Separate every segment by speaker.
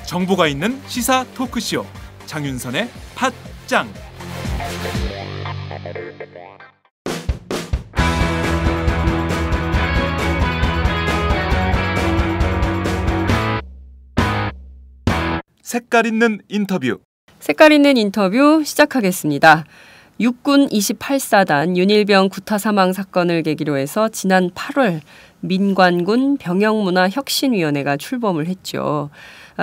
Speaker 1: 정보가 있는 시사 토크쇼 장윤선의 팟짱. 색깔 있는 인터뷰.
Speaker 2: 색깔 있는 인터뷰 시작하겠습니다. 육군 28사단 윤일병 구타 사망 사건을 계기로 해서 지난 8월 민관군 병영문화혁신위원회가 출범을 했죠.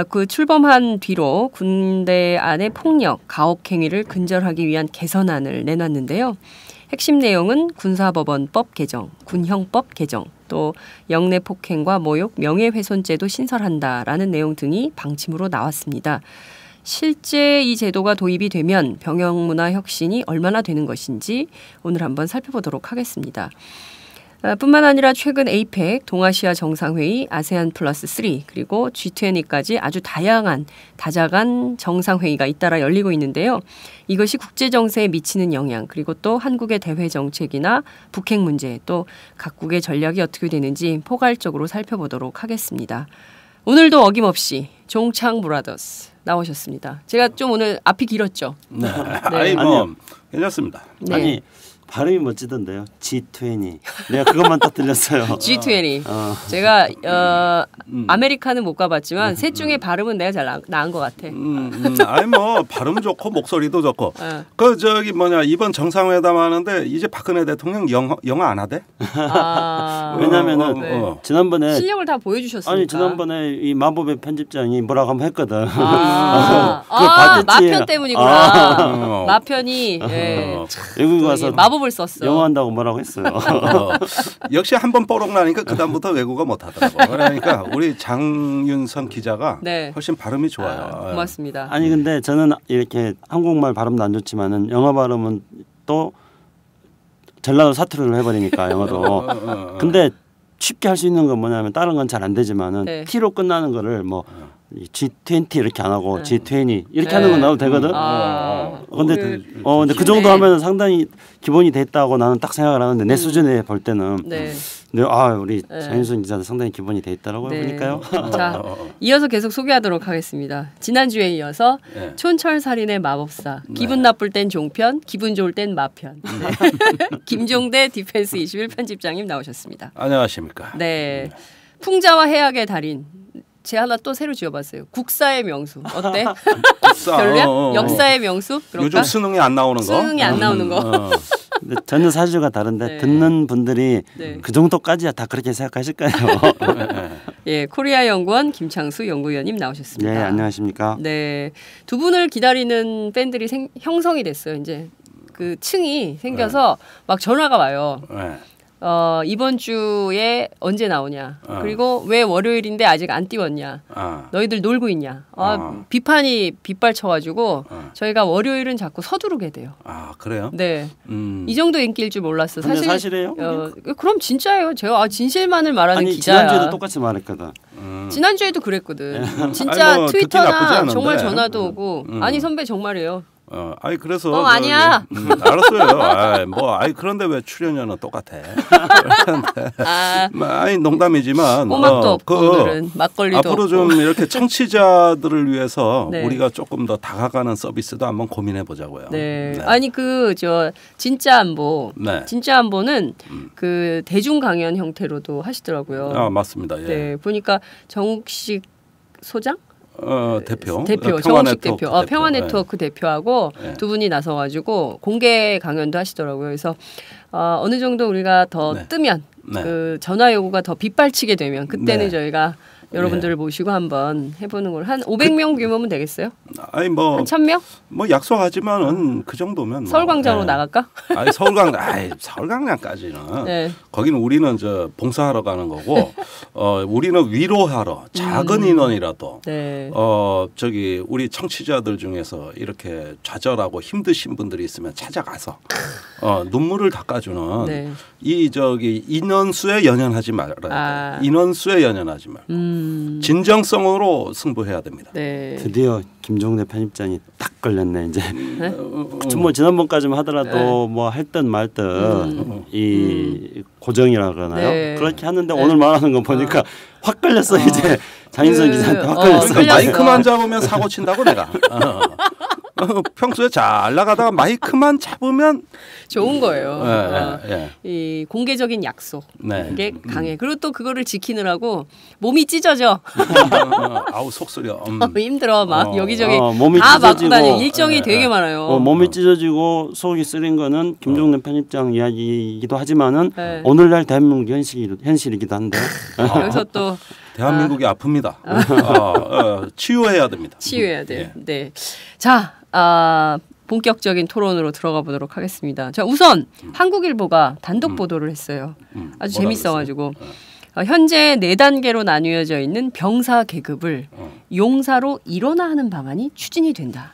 Speaker 2: 그 출범한 뒤로 군대 안의 폭력, 가혹행위를 근절하기 위한 개선안을 내놨는데요. 핵심 내용은 군사법원법 개정, 군형법 개정, 또 영내폭행과 모욕, 명예훼손죄도 신설한다라는 내용 등이 방침으로 나왔습니다. 실제 이 제도가 도입이 되면 병영문화혁신이 얼마나 되는 것인지 오늘 한번 살펴보도록 하겠습니다. 뿐만 아니라 최근 APEC, 동아시아 정상회의, 아세안 플러스 3 그리고 G20까지 아주 다자간 정상회의가 잇따라 열리고 있는데요. 이것이 국제정세에 미치는 영향 그리고 또 한국의 대외 정책이나 북핵 문제 또 각국의 전략이 어떻게 되는지 포괄적으로 살펴보도록 하겠습니다. 오늘도 어김없이 종창 브라더스 나오셨습니다. 제가 좀 오늘 앞이 길었죠?
Speaker 3: 네.
Speaker 2: 네.
Speaker 3: 뭐 괜찮습니다.
Speaker 2: 네.
Speaker 4: 아니 발음이 멋지던데요. G20. 내가 그것만 딱 들렸어요.
Speaker 2: G20. 제가 아메리카는 못 가봤지만 셋 중에 발음은 내가 잘 나은 것 같아.
Speaker 3: 아니 뭐 발음 좋고 목소리도 좋고. 그 저기 뭐냐 이번 정상회담 하는데 이제 박근혜 대통령 영어 안 하대?
Speaker 4: 왜냐면은 지난번에
Speaker 2: 실력을 다 보여주셨으니까.
Speaker 4: 아니 지난번에 이 마법의 편집장이 뭐라고 한번 했거든.
Speaker 2: 마편 때문이구나. 마편이
Speaker 4: 외국 가서
Speaker 2: 마법을 썼어.
Speaker 4: 영어 한다고 뭐라고 했어요.
Speaker 3: 역시 한번 뽀록 나니까 그 다음부터 외국어 못 하더라고. 그러니까 우리 장윤선 기자가 훨씬 발음이 좋아요.
Speaker 2: 고맙습니다.
Speaker 4: 아니 근데 저는 이렇게 한국말 발음도 안 좋지만은 영어 발음은 또 전라도 사투리를 해버리니까 영어도. 근데 쉽게 할 수 있는 건 뭐냐면 다른 건 잘 안 되지만은 T로 끝나는 거를 뭐 G20 이렇게 안 하고 G20 이렇게 하는 건 나도 되거든. 근데 그 정도 하면 상당히 기본이 됐다고 나는 딱 생각을 하는데 내 수준에 볼 때는 우리 장윤선 기자도 상당히 기본이 돼 있다라고 보니까요.
Speaker 2: 자, 이어서 계속 소개하도록 하겠습니다. 지난주에 이어서 촌철살인의 마법사, 기분 나쁠 땐 종편, 기분 좋을 땐 마편. 김종대 디펜스 21 편집장님 나오셨습니다.
Speaker 3: 안녕하십니까.
Speaker 2: 네, 풍자와 해악의 달인. 제 하나 또 새로 지어봤어요. 국사의 명수. 어때? 별로야? 역사의 명수? 그럴까?
Speaker 3: 요즘 수능이 안 나오는 거?
Speaker 2: 수능이 안 나오는 거.
Speaker 4: 근데 전혀 사주가 다른데 듣는 분들이 그 정도까지야 다 그렇게 생각하실까요?
Speaker 2: 예, 코리아 연구원 김창수 연구위원님 나오셨습니다.
Speaker 4: 네, 안녕하십니까?
Speaker 2: 네, 두 분을 기다리는 팬들이 형성이 됐어요. 이제 그 층이 생겨서 막 전화가 와요. 이번 주에 언제 나오냐. 그리고 왜 월요일인데 아직 안 띄웠냐. 너희들 놀고 있냐. 비판이 빗발쳐가지고 저희가 월요일은 자꾸 서두르게 돼요.
Speaker 3: 아 그래요?
Speaker 2: 네. 이 정도 인기일 줄 몰랐어.
Speaker 4: 근데 사실이에요?
Speaker 2: 그럼 진짜예요. 제가 진실만을 말하는 기자야.
Speaker 4: 지난주에도 똑같이 말했거든.
Speaker 2: 지난주에도 그랬거든. 진짜 트위터나 정말 전화도 오고 아니 선배 정말이에요.
Speaker 3: 아니 그래서
Speaker 2: 아니야.
Speaker 3: 알았어요. 그런데 왜 출연료는 똑같아? 아니 농담이지만
Speaker 2: 꼬막도 없고 오늘은 막걸리도
Speaker 3: 앞으로
Speaker 2: 없고.
Speaker 3: 좀 이렇게 청취자들을 위해서 우리가 조금 더 다가가는 서비스도 한번 고민해 보자고요.
Speaker 2: 네. 아니 진짜 안보. 진짜 안보는 그 대중 강연 형태로도 하시더라고요.
Speaker 3: 맞습니다. 예.
Speaker 2: 네. 보니까 정욱식 소장?
Speaker 3: 대표
Speaker 2: 정욱식 대표, 평화네트워크 대표하고 두 분이 나서가지고 공개 강연도 하시더라고요. 그래서 어느 정도 우리가 더 뜨면 그 전화 요구가 더 빗발치게 되면 그때는 저희가 여러분들을 모시고 한번 해보는 걸 한 500명 규모면 되겠어요? 아니 한 1000명?
Speaker 3: 약속하지만은 그 정도면
Speaker 2: 서울광장으로 나갈까?
Speaker 3: 아니 서울광장까지는 거기는 우리는 봉사하러 가는 거고 우리는 위로하러 작은 인원이라도 저기 우리 청취자들 중에서 이렇게 좌절하고 힘드신 분들이 있으면 찾아가서 눈물을 닦아주는 이 인원수에 연연하지 말아야 돼. 인원수에 연연하지 말고 진정성으로 승부해야 됩니다.
Speaker 2: 네.
Speaker 4: 드디어 김종대 편집장이 딱 걸렸네 이제. 뭐 지난번까지만 하더라도 뭐 할 듯 말 듯 이 고정이라 그러나요?
Speaker 2: 네.
Speaker 4: 그렇게 하는데 오늘 말하는 거 보니까 확 걸렸어 이제. 장인선 기자한테 확 걸렸어.
Speaker 3: 마이크만 잡으면 사고 친다고 내가. 평소에 잘 나가다가 마이크만 잡으면
Speaker 2: 좋은 거예요.
Speaker 3: 예.
Speaker 2: 이 공개적인 약속
Speaker 3: 네.
Speaker 2: 이게 강해. 그리고 또 그거를 지키느라고 몸이 찢어져.
Speaker 3: 아우 속쓰려.
Speaker 2: 힘들어 막 여기저기
Speaker 4: 몸이
Speaker 2: 다 맞고
Speaker 4: 찢어지고,
Speaker 2: 다니 일정이 되게 많아요.
Speaker 4: 몸이 찢어지고 속이 쓰린 거는 김종대 편집장 이야기이기도 하지만은
Speaker 2: 네.
Speaker 4: 오늘날 대한민국 현실이기도 한데.
Speaker 2: 여기서 또
Speaker 3: 대한민국이 아픕니다. 치유해야 됩니다.
Speaker 2: 치유해야 돼요.
Speaker 3: 예.
Speaker 2: 네. 자, 본격적인 토론으로 들어가 보도록 하겠습니다. 자, 우선 한국일보가 단독 보도를 했어요. 아주 재밌어가지고 현재 4단계로 나뉘어져 있는 병사 계급을 용사로 일원화하는 방안이 추진이 된다.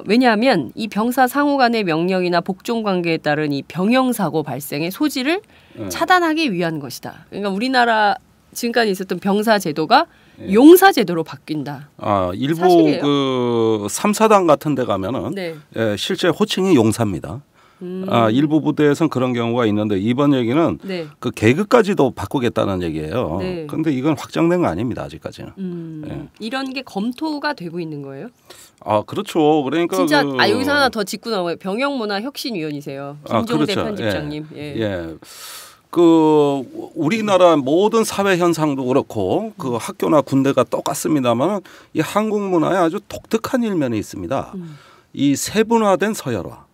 Speaker 2: 왜냐하면 이 병사 상호 간의 명령이나 복종 관계에 따른 이 병영 사고 발생의 소지를 차단하기 위한 것이다. 그러니까 우리나라 지금까지 있었던 병사 제도가 용사 제도로 바뀐다.
Speaker 3: 일부
Speaker 2: 사실이에요.
Speaker 3: 그 3, 4단 같은 데 가면은
Speaker 2: 네.
Speaker 3: 실제 호칭이 용사입니다. 일부 부대에서는 그런 경우가 있는데 이번 얘기는
Speaker 2: 네.
Speaker 3: 그 계급까지도 바꾸겠다는 얘기예요.
Speaker 2: 네.
Speaker 3: 그런데 이건 확정된 거 아닙니다. 아직까지는. 예.
Speaker 2: 이런 게 검토가 되고 있는 거예요?
Speaker 3: 그렇죠. 그러니까
Speaker 2: 진짜 여기서 하나 더 짚고 나와요. 병영문화혁신위원이세요. 김종대
Speaker 3: 그렇죠.
Speaker 2: 편집장님.
Speaker 3: 예. 그 우리나라 모든 사회 현상도 그렇고 그 학교나 군대가 똑같습니다만 이 한국 문화에 아주 독특한 일면이 있습니다. 이 세분화된 서열화.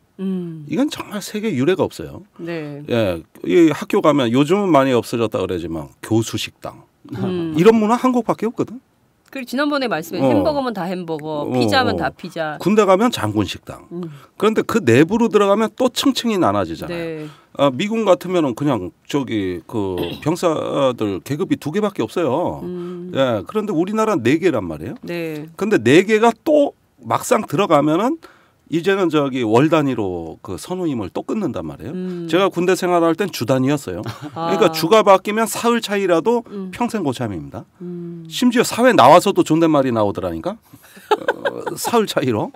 Speaker 3: 이건 정말 세계 유례가 없어요.
Speaker 2: 네.
Speaker 3: 예, 이 학교 가면 요즘은 많이 없어졌다 그러지만 교수 식당 이런 문화 한국밖에 없거든.
Speaker 2: 그리고 지난번에 말씀해 햄버거면 다 햄버거, 피자면 다 피자.
Speaker 3: 군대 가면 장군 식당. 그런데 그 내부로 들어가면 또 층층이 나눠지잖아요.
Speaker 2: 네.
Speaker 3: 미군 같으면은 그냥 저기 그 병사들 계급이 2개밖에 없어요. 예, 그런데 우리나라는 4개란 말이에요.
Speaker 2: 네.
Speaker 3: 근데 4개가 또 막상 들어가면은 이제는 저기 월 단위로 그 선우임을 또 끊는단 말이에요. 제가 군대 생활할 땐 주 단위였어요. 그러니까 주가 바뀌면 사흘 차이라도 평생 고참입니다. 심지어 사회 나와서도 존댓말이 나오더라니까. 사흘 차이로.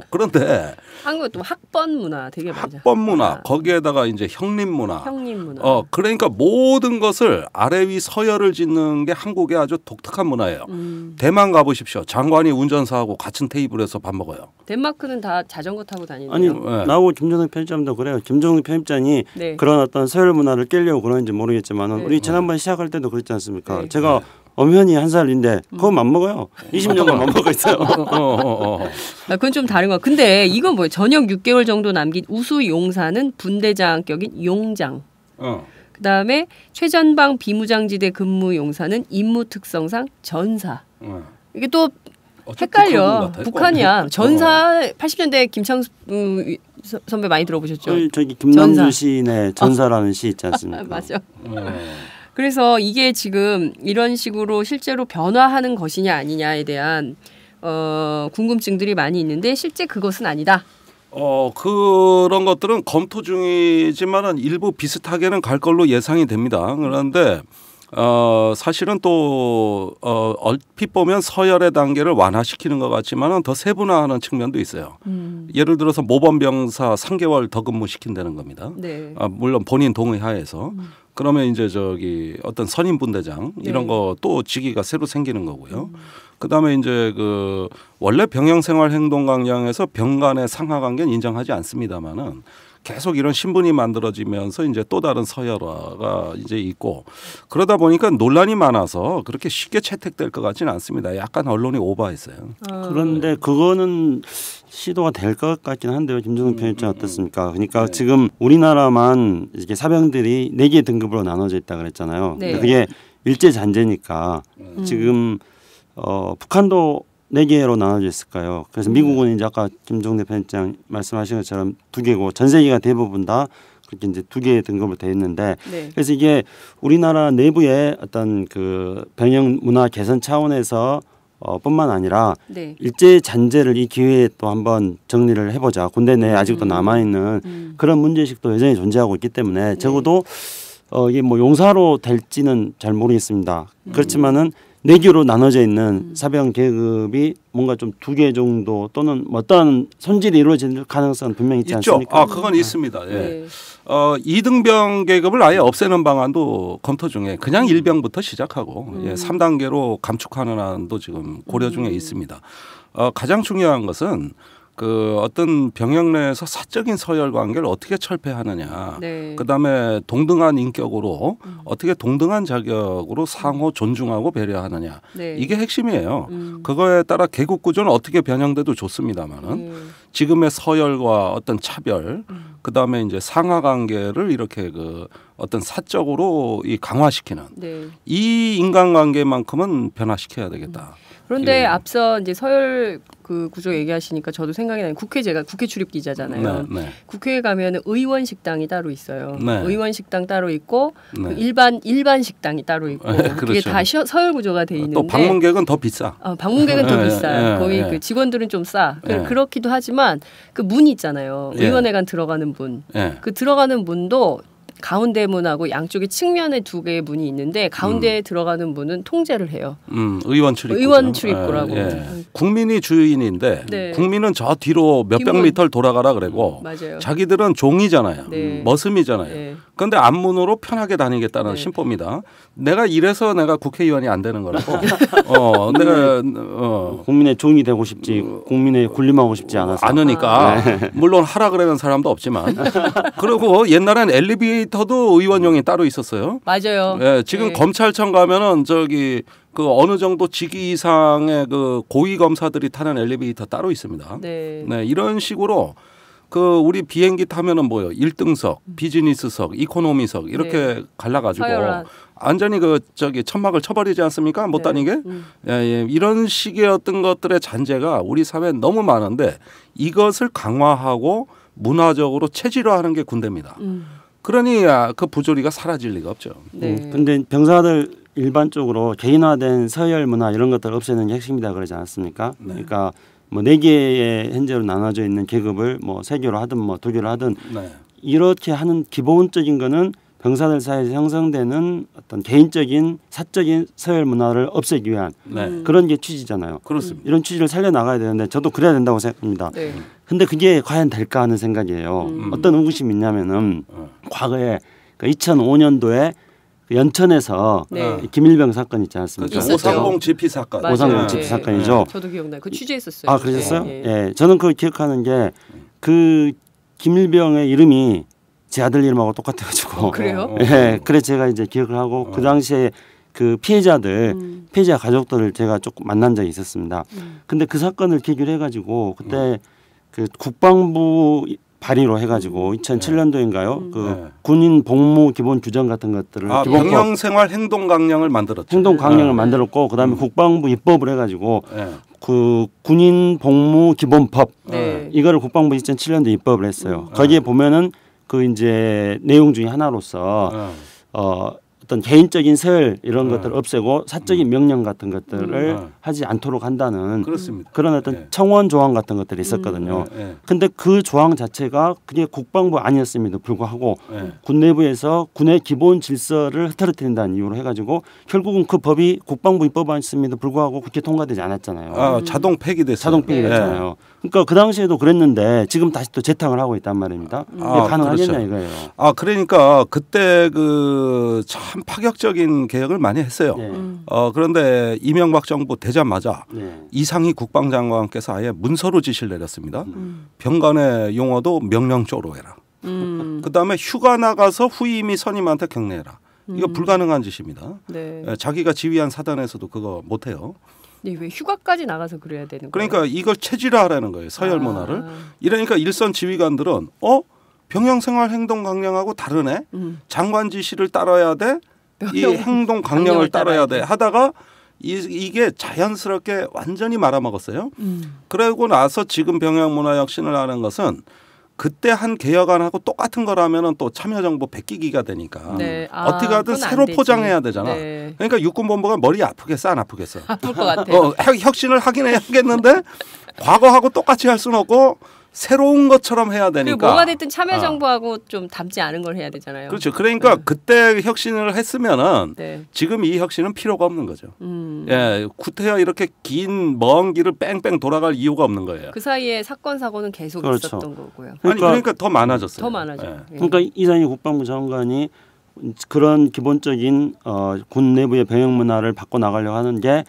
Speaker 3: 그런데
Speaker 2: 한국 또 학번 문화 되게 많죠.
Speaker 3: 학번 문화 거기에다가 이제 형님 문화.
Speaker 2: 형님 문화.
Speaker 3: 그러니까 모든 것을 아래 위 서열을 짓는 게 한국의 아주 독특한 문화예요. 대만 가보십시오. 장관이 운전사하고 같은 테이블에서 밥 먹어요.
Speaker 2: 덴마크는 다 자전거 타고 다니네요.
Speaker 4: 아니 나하고 김종대 편집장도 그래요. 김종대 편집장이
Speaker 2: 네.
Speaker 4: 그런 어떤 서열 문화를 깨려고 그러는지 모르겠지만 우리 지난번 시작할 때도 그랬지 않습니까? 제가 엄연히 한 살인데 그거 맘먹어요. 20년간 맘먹고 있어요.
Speaker 2: 그건 좀 다른 거. 근데 이건 뭐예요? 전역 6개월 정도 남긴 우수 용사는 분대장격인 용장. 그다음에 최전방 비무장지대 근무 용사는 임무 특성상 전사. 이게 또 헷갈려. 북한이야. 전사 80년대 김창수 선배 많이 들어보셨죠?
Speaker 4: 저기 김남주 시인의 전사라는 시 있지 않습니까?
Speaker 2: 맞아. 그래서 이게 지금 이런 식으로 실제로 변화하는 것이냐 아니냐에 대한 궁금증들이 많이 있는데 실제 그것은 아니다.
Speaker 3: 그런 것들은 검토 중이지만은 일부 비슷하게는 갈 걸로 예상이 됩니다. 그런데 사실은 또 얼핏 보면 서열의 단계를 완화시키는 것 같지만은 더 세분화하는 측면도 있어요. 예를 들어서 모범병사 3개월 더 근무시킨다는 겁니다.
Speaker 2: 네.
Speaker 3: 물론 본인 동의 하에서. 그러면 이제 저기 어떤 선임 분대장 이런 거 또 직위가 새로 생기는 거고요. 그다음에 이제 그 원래 병영생활 행동 강령에서 병 간의 상하 관계는 인정하지 않습니다만은 계속 이런 신분이 만들어지면서 이제 또 다른 서열화가 이제 있고 그러다 보니까 논란이 많아서 그렇게 쉽게 채택될 것 같지는 않습니다. 약간 언론이 오버했어요.
Speaker 4: 그런데 그거는 시도가 될 것 같긴 한데요. 김종대 편집장 어떻습니까? 그러니까 지금 우리나라만 이렇게 사병들이 4개 등급으로 나눠져 있다 그랬잖아요.
Speaker 2: 네.
Speaker 4: 그게 일제 잔재니까 지금 북한도 4개로 나눠져 있을까요? 그래서 미국은 이제 아까 김종대 편집장 말씀하신 것처럼 2개고 전 세계가 대부분 다 그렇게 이제 2개의 등급으로 되어 있는데 그래서 이게 우리나라 내부의 어떤 그 병영 문화 개선 차원에서 뿐만 아니라 일제 잔재를 이 기회에 또 한번 정리를 해보자. 군대 내에 아직도 남아있는 그런 문제의식도 여전히 존재하고 있기 때문에 적어도 이게 뭐 용사로 될지는 잘 모르겠습니다. 그렇지만은 4개로 나눠져 있는 사병 계급이 뭔가 좀 2개 정도 또는 어떤 손질이 이루어질 가능성은 분명히 있지
Speaker 3: 있죠.
Speaker 4: 않습니까?
Speaker 3: 그건 있습니다. 예. 2등병 계급을 아예 없애는 방안도 검토 중에 그냥 1병부터 시작하고 3단계로 감축하는 안도 지금 고려 중에 있습니다. 가장 중요한 것은 그 어떤 병역 내에서 사적인 서열 관계를 어떻게 철폐하느냐.
Speaker 2: 네.
Speaker 3: 그다음에 동등한 인격으로 어떻게 동등한 자격으로 상호 존중하고 배려하느냐.
Speaker 2: 네.
Speaker 3: 이게 핵심이에요. 그거에 따라 계급 구조는 어떻게 변형돼도 좋습니다만은 지금의 서열과 어떤 차별, 그다음에 이제 상하 관계를 이렇게 그 어떤 사적으로 이 강화시키는
Speaker 2: 네.
Speaker 3: 이 인간관계만큼은 변화시켜야 되겠다.
Speaker 2: 그런데 앞서 이제 서열 그 구조 얘기하시니까 저도 생각이 나는 제가 국회 출입 기자잖아요.
Speaker 3: 네, 네.
Speaker 2: 국회에 가면 의원 식당이 따로 있어요.
Speaker 3: 네.
Speaker 2: 의원 식당 따로 있고
Speaker 3: 네.
Speaker 2: 그 일반 식당이 따로 있고
Speaker 3: 그렇죠.
Speaker 2: 그게 다 서열 구조가 돼 있는데
Speaker 3: 또 방문객은 더 비싸.
Speaker 2: 방문객은 더 비싸요.
Speaker 3: 네,
Speaker 2: 거기
Speaker 3: 네.
Speaker 2: 그 직원들은 좀 싸.
Speaker 3: 네.
Speaker 2: 그렇기도 하지만 그 문 있잖아요.
Speaker 3: 네.
Speaker 2: 의원회관 들어가는 문.
Speaker 3: 네.
Speaker 2: 그 들어가는 문도 가운데 문하고 양쪽에 측면에 2개의 문이 있는데 가운데에 들어가는 문은 통제를 해요.
Speaker 3: 의원 출입구.
Speaker 2: 의원 출입구라고.
Speaker 3: 국민이 주인인데
Speaker 2: 네.
Speaker 3: 국민은 저 뒤로 몇백 미터를 돌아가라 그러고
Speaker 2: 맞아요.
Speaker 3: 자기들은 종이잖아요.
Speaker 2: 네.
Speaker 3: 머슴이잖아요.
Speaker 2: 네.
Speaker 3: 그런데 앞문으로 편하게 다니겠다는
Speaker 2: 네.
Speaker 3: 심보입니다. 내가 이래서 내가 국회의원이 안 되는 거라고. 내가
Speaker 4: 국민의 종이 되고 싶지 국민의 군림하고 싶지 않아서.
Speaker 3: 않으니까 물론 하라 그러는 사람도 없지만 그리고 옛날엔 엘리베이터도 의원용이 따로 있었어요.
Speaker 2: 맞아요.
Speaker 3: 예, 지금
Speaker 2: 네.
Speaker 3: 검찰청 가면은 저기 그 어느 정도 직위 이상의 그 고위 검사들이 타는 엘리베이터 따로 있습니다.
Speaker 2: 네.
Speaker 3: 네, 이런 식으로 그 우리 비행기 타면은 뭐요? 1등석, 비즈니스석, 이코노미석 이렇게 갈라가지고
Speaker 2: 서열화.
Speaker 3: 완전히 그 저기 천막을 쳐버리지 않습니까? 못 다니게. 예, 이런 식의 어떤 것들의 잔재가 우리 사회에 너무 많은데 이것을 강화하고 문화적으로 체질화하는 게 군대입니다. 그러니 그 부조리가 사라질 리가 없죠.
Speaker 2: 네.
Speaker 4: 근데 병사들 일반적으로 개인화된 서열 문화 이런 것들 없애는 게 핵심이다 그러지 않았습니까? 그러니까 뭐 4개의 현재로 나눠져 있는 계급을 뭐 3개로 하든 뭐 2개로 하든 이렇게 하는 기본적인 거는 병사들 사이에서 형성되는 어떤 개인적인 사적인 서열 문화를 없애기 위한 그런 게 취지잖아요.
Speaker 3: 그렇습니다.
Speaker 4: 이런 취지를 살려나가야 되는데 저도 그래야 된다고 생각합니다.
Speaker 2: 네.
Speaker 4: 근데 그게 과연 될까 하는 생각이에요. 어떤 의구심이 있냐면은 과거에 2005년도에 연천에서
Speaker 2: 네.
Speaker 4: 김일병 사건 있지 않습니까?
Speaker 2: 있었죠.
Speaker 3: 오상봉 GP 사건.
Speaker 2: 맞아요.
Speaker 4: 오상봉 GP 사건이죠.
Speaker 2: 저도 기억나요. 그 취재했었어요.
Speaker 4: 아 그러셨어요?
Speaker 2: 네.
Speaker 4: 예, 저는 그걸 기억하는 게 그 김일병의 이름이 제 아들 이름하고 똑같아가지고.
Speaker 2: 그래요?
Speaker 4: 예, 그래 제가 이제 기억을 하고 그 당시에 그 피해자들, 피해자 가족들을 제가 조금 만난 적이 있었습니다. 근데 그 사건을 계기로 해가지고 그때 그 국방부 발의로 해가지고 2007년도인가요? 그 군인 복무 기본 규정 같은 것들을
Speaker 3: 병영생활 행동 강령을 만들었죠.
Speaker 4: 행동 강령을 만들었고 그다음에 국방부 입법을 해가지고 그 군인 복무 기본법 이거를 국방부 2007년도에 입법을 했어요. 거기에 보면은 그 이제 내용 중에 하나로서 어떤 개인적인 서열 이런 것들을 없애고 사적인 명령 같은 것들을 하지 않도록 한다는
Speaker 3: 그렇습니다.
Speaker 4: 그런 어떤 청원 조항 같은 것들이 있었거든요. 근데 그 조항 자체가 그게 국방부 아니었음에도 불구하고 군 내부에서 군의 기본 질서를 흐트러뜨린다는 이유로 해가지고 결국은 그 법이 국방부 입법안이었음에도 불구하고 국회 통과되지 않았잖아요.
Speaker 3: 자동 폐기됐어요.
Speaker 4: 자동 폐기됐잖아요. 그러니까 그 당시에도 그랬는데 지금 다시 또 재탕을 하고 있단 말입니다. 이게 가능하겠냐
Speaker 3: 그렇죠.
Speaker 4: 이거예요.
Speaker 3: 그러니까 그때 그 참 파격적인 개혁을 많이 했어요. 그런데 이명박 정부 되자마자 이상희 국방장관께서 아예 문서로 지시를 내렸습니다. 병간의 용어도 명령조로 해라. 그다음에 휴가 나가서 후임이 선임한테 격려해라. 이거 불가능한 짓입니다.
Speaker 2: 네.
Speaker 3: 자기가 지휘한 사단에서도 그거 못해요.
Speaker 2: 네, 왜 휴가까지 나가서 그래야 되는 거예요?
Speaker 3: 그러니까 이걸 체질화하라는 거예요. 서열 문화를. 이러니까 일선 지휘관들은 병영생활 행동 강령하고 다르네. 장관 지시를 따라야 돼. 이 행동 강령을 따라야 돼. 하다가 이게 자연스럽게 완전히 말아먹었어요. 그러고 나서 지금 병영문화혁신을 하는 것은 그때 한 개혁안하고 똑같은 거라면은 또 참여정부 베끼기가 되니까 어떻게 하든 새로 포장해야 되잖아. 그러니까 육군본부가 머리 아프겠어 안 아프겠어?
Speaker 2: 아플 것 같아.
Speaker 3: 혁신을 하긴 해야겠는데 과거하고 똑같이 할 수는 없고 새로운 것처럼 해야 되니까.
Speaker 2: 그리고 뭐가 됐든 참여정부하고 좀 닮지 않은 걸 해야 되잖아요.
Speaker 3: 그렇죠. 그러니까 그때 혁신을 했으면은 지금 이 혁신은 필요가 없는 거죠. 예, 구태여 이렇게 긴 먼 길을 뺑뺑 돌아갈 이유가 없는 거예요.
Speaker 2: 그 사이에 사건 사고는 계속
Speaker 4: 그렇죠.
Speaker 2: 있었던 거고요.
Speaker 3: 그러니까 더 많아졌어요.
Speaker 2: 더 많아져.
Speaker 3: 예.
Speaker 4: 그러니까 이상희 국방부 장관이 그런 기본적인 군 내부의 병역 문화를 바꿔 나가려고 하는 게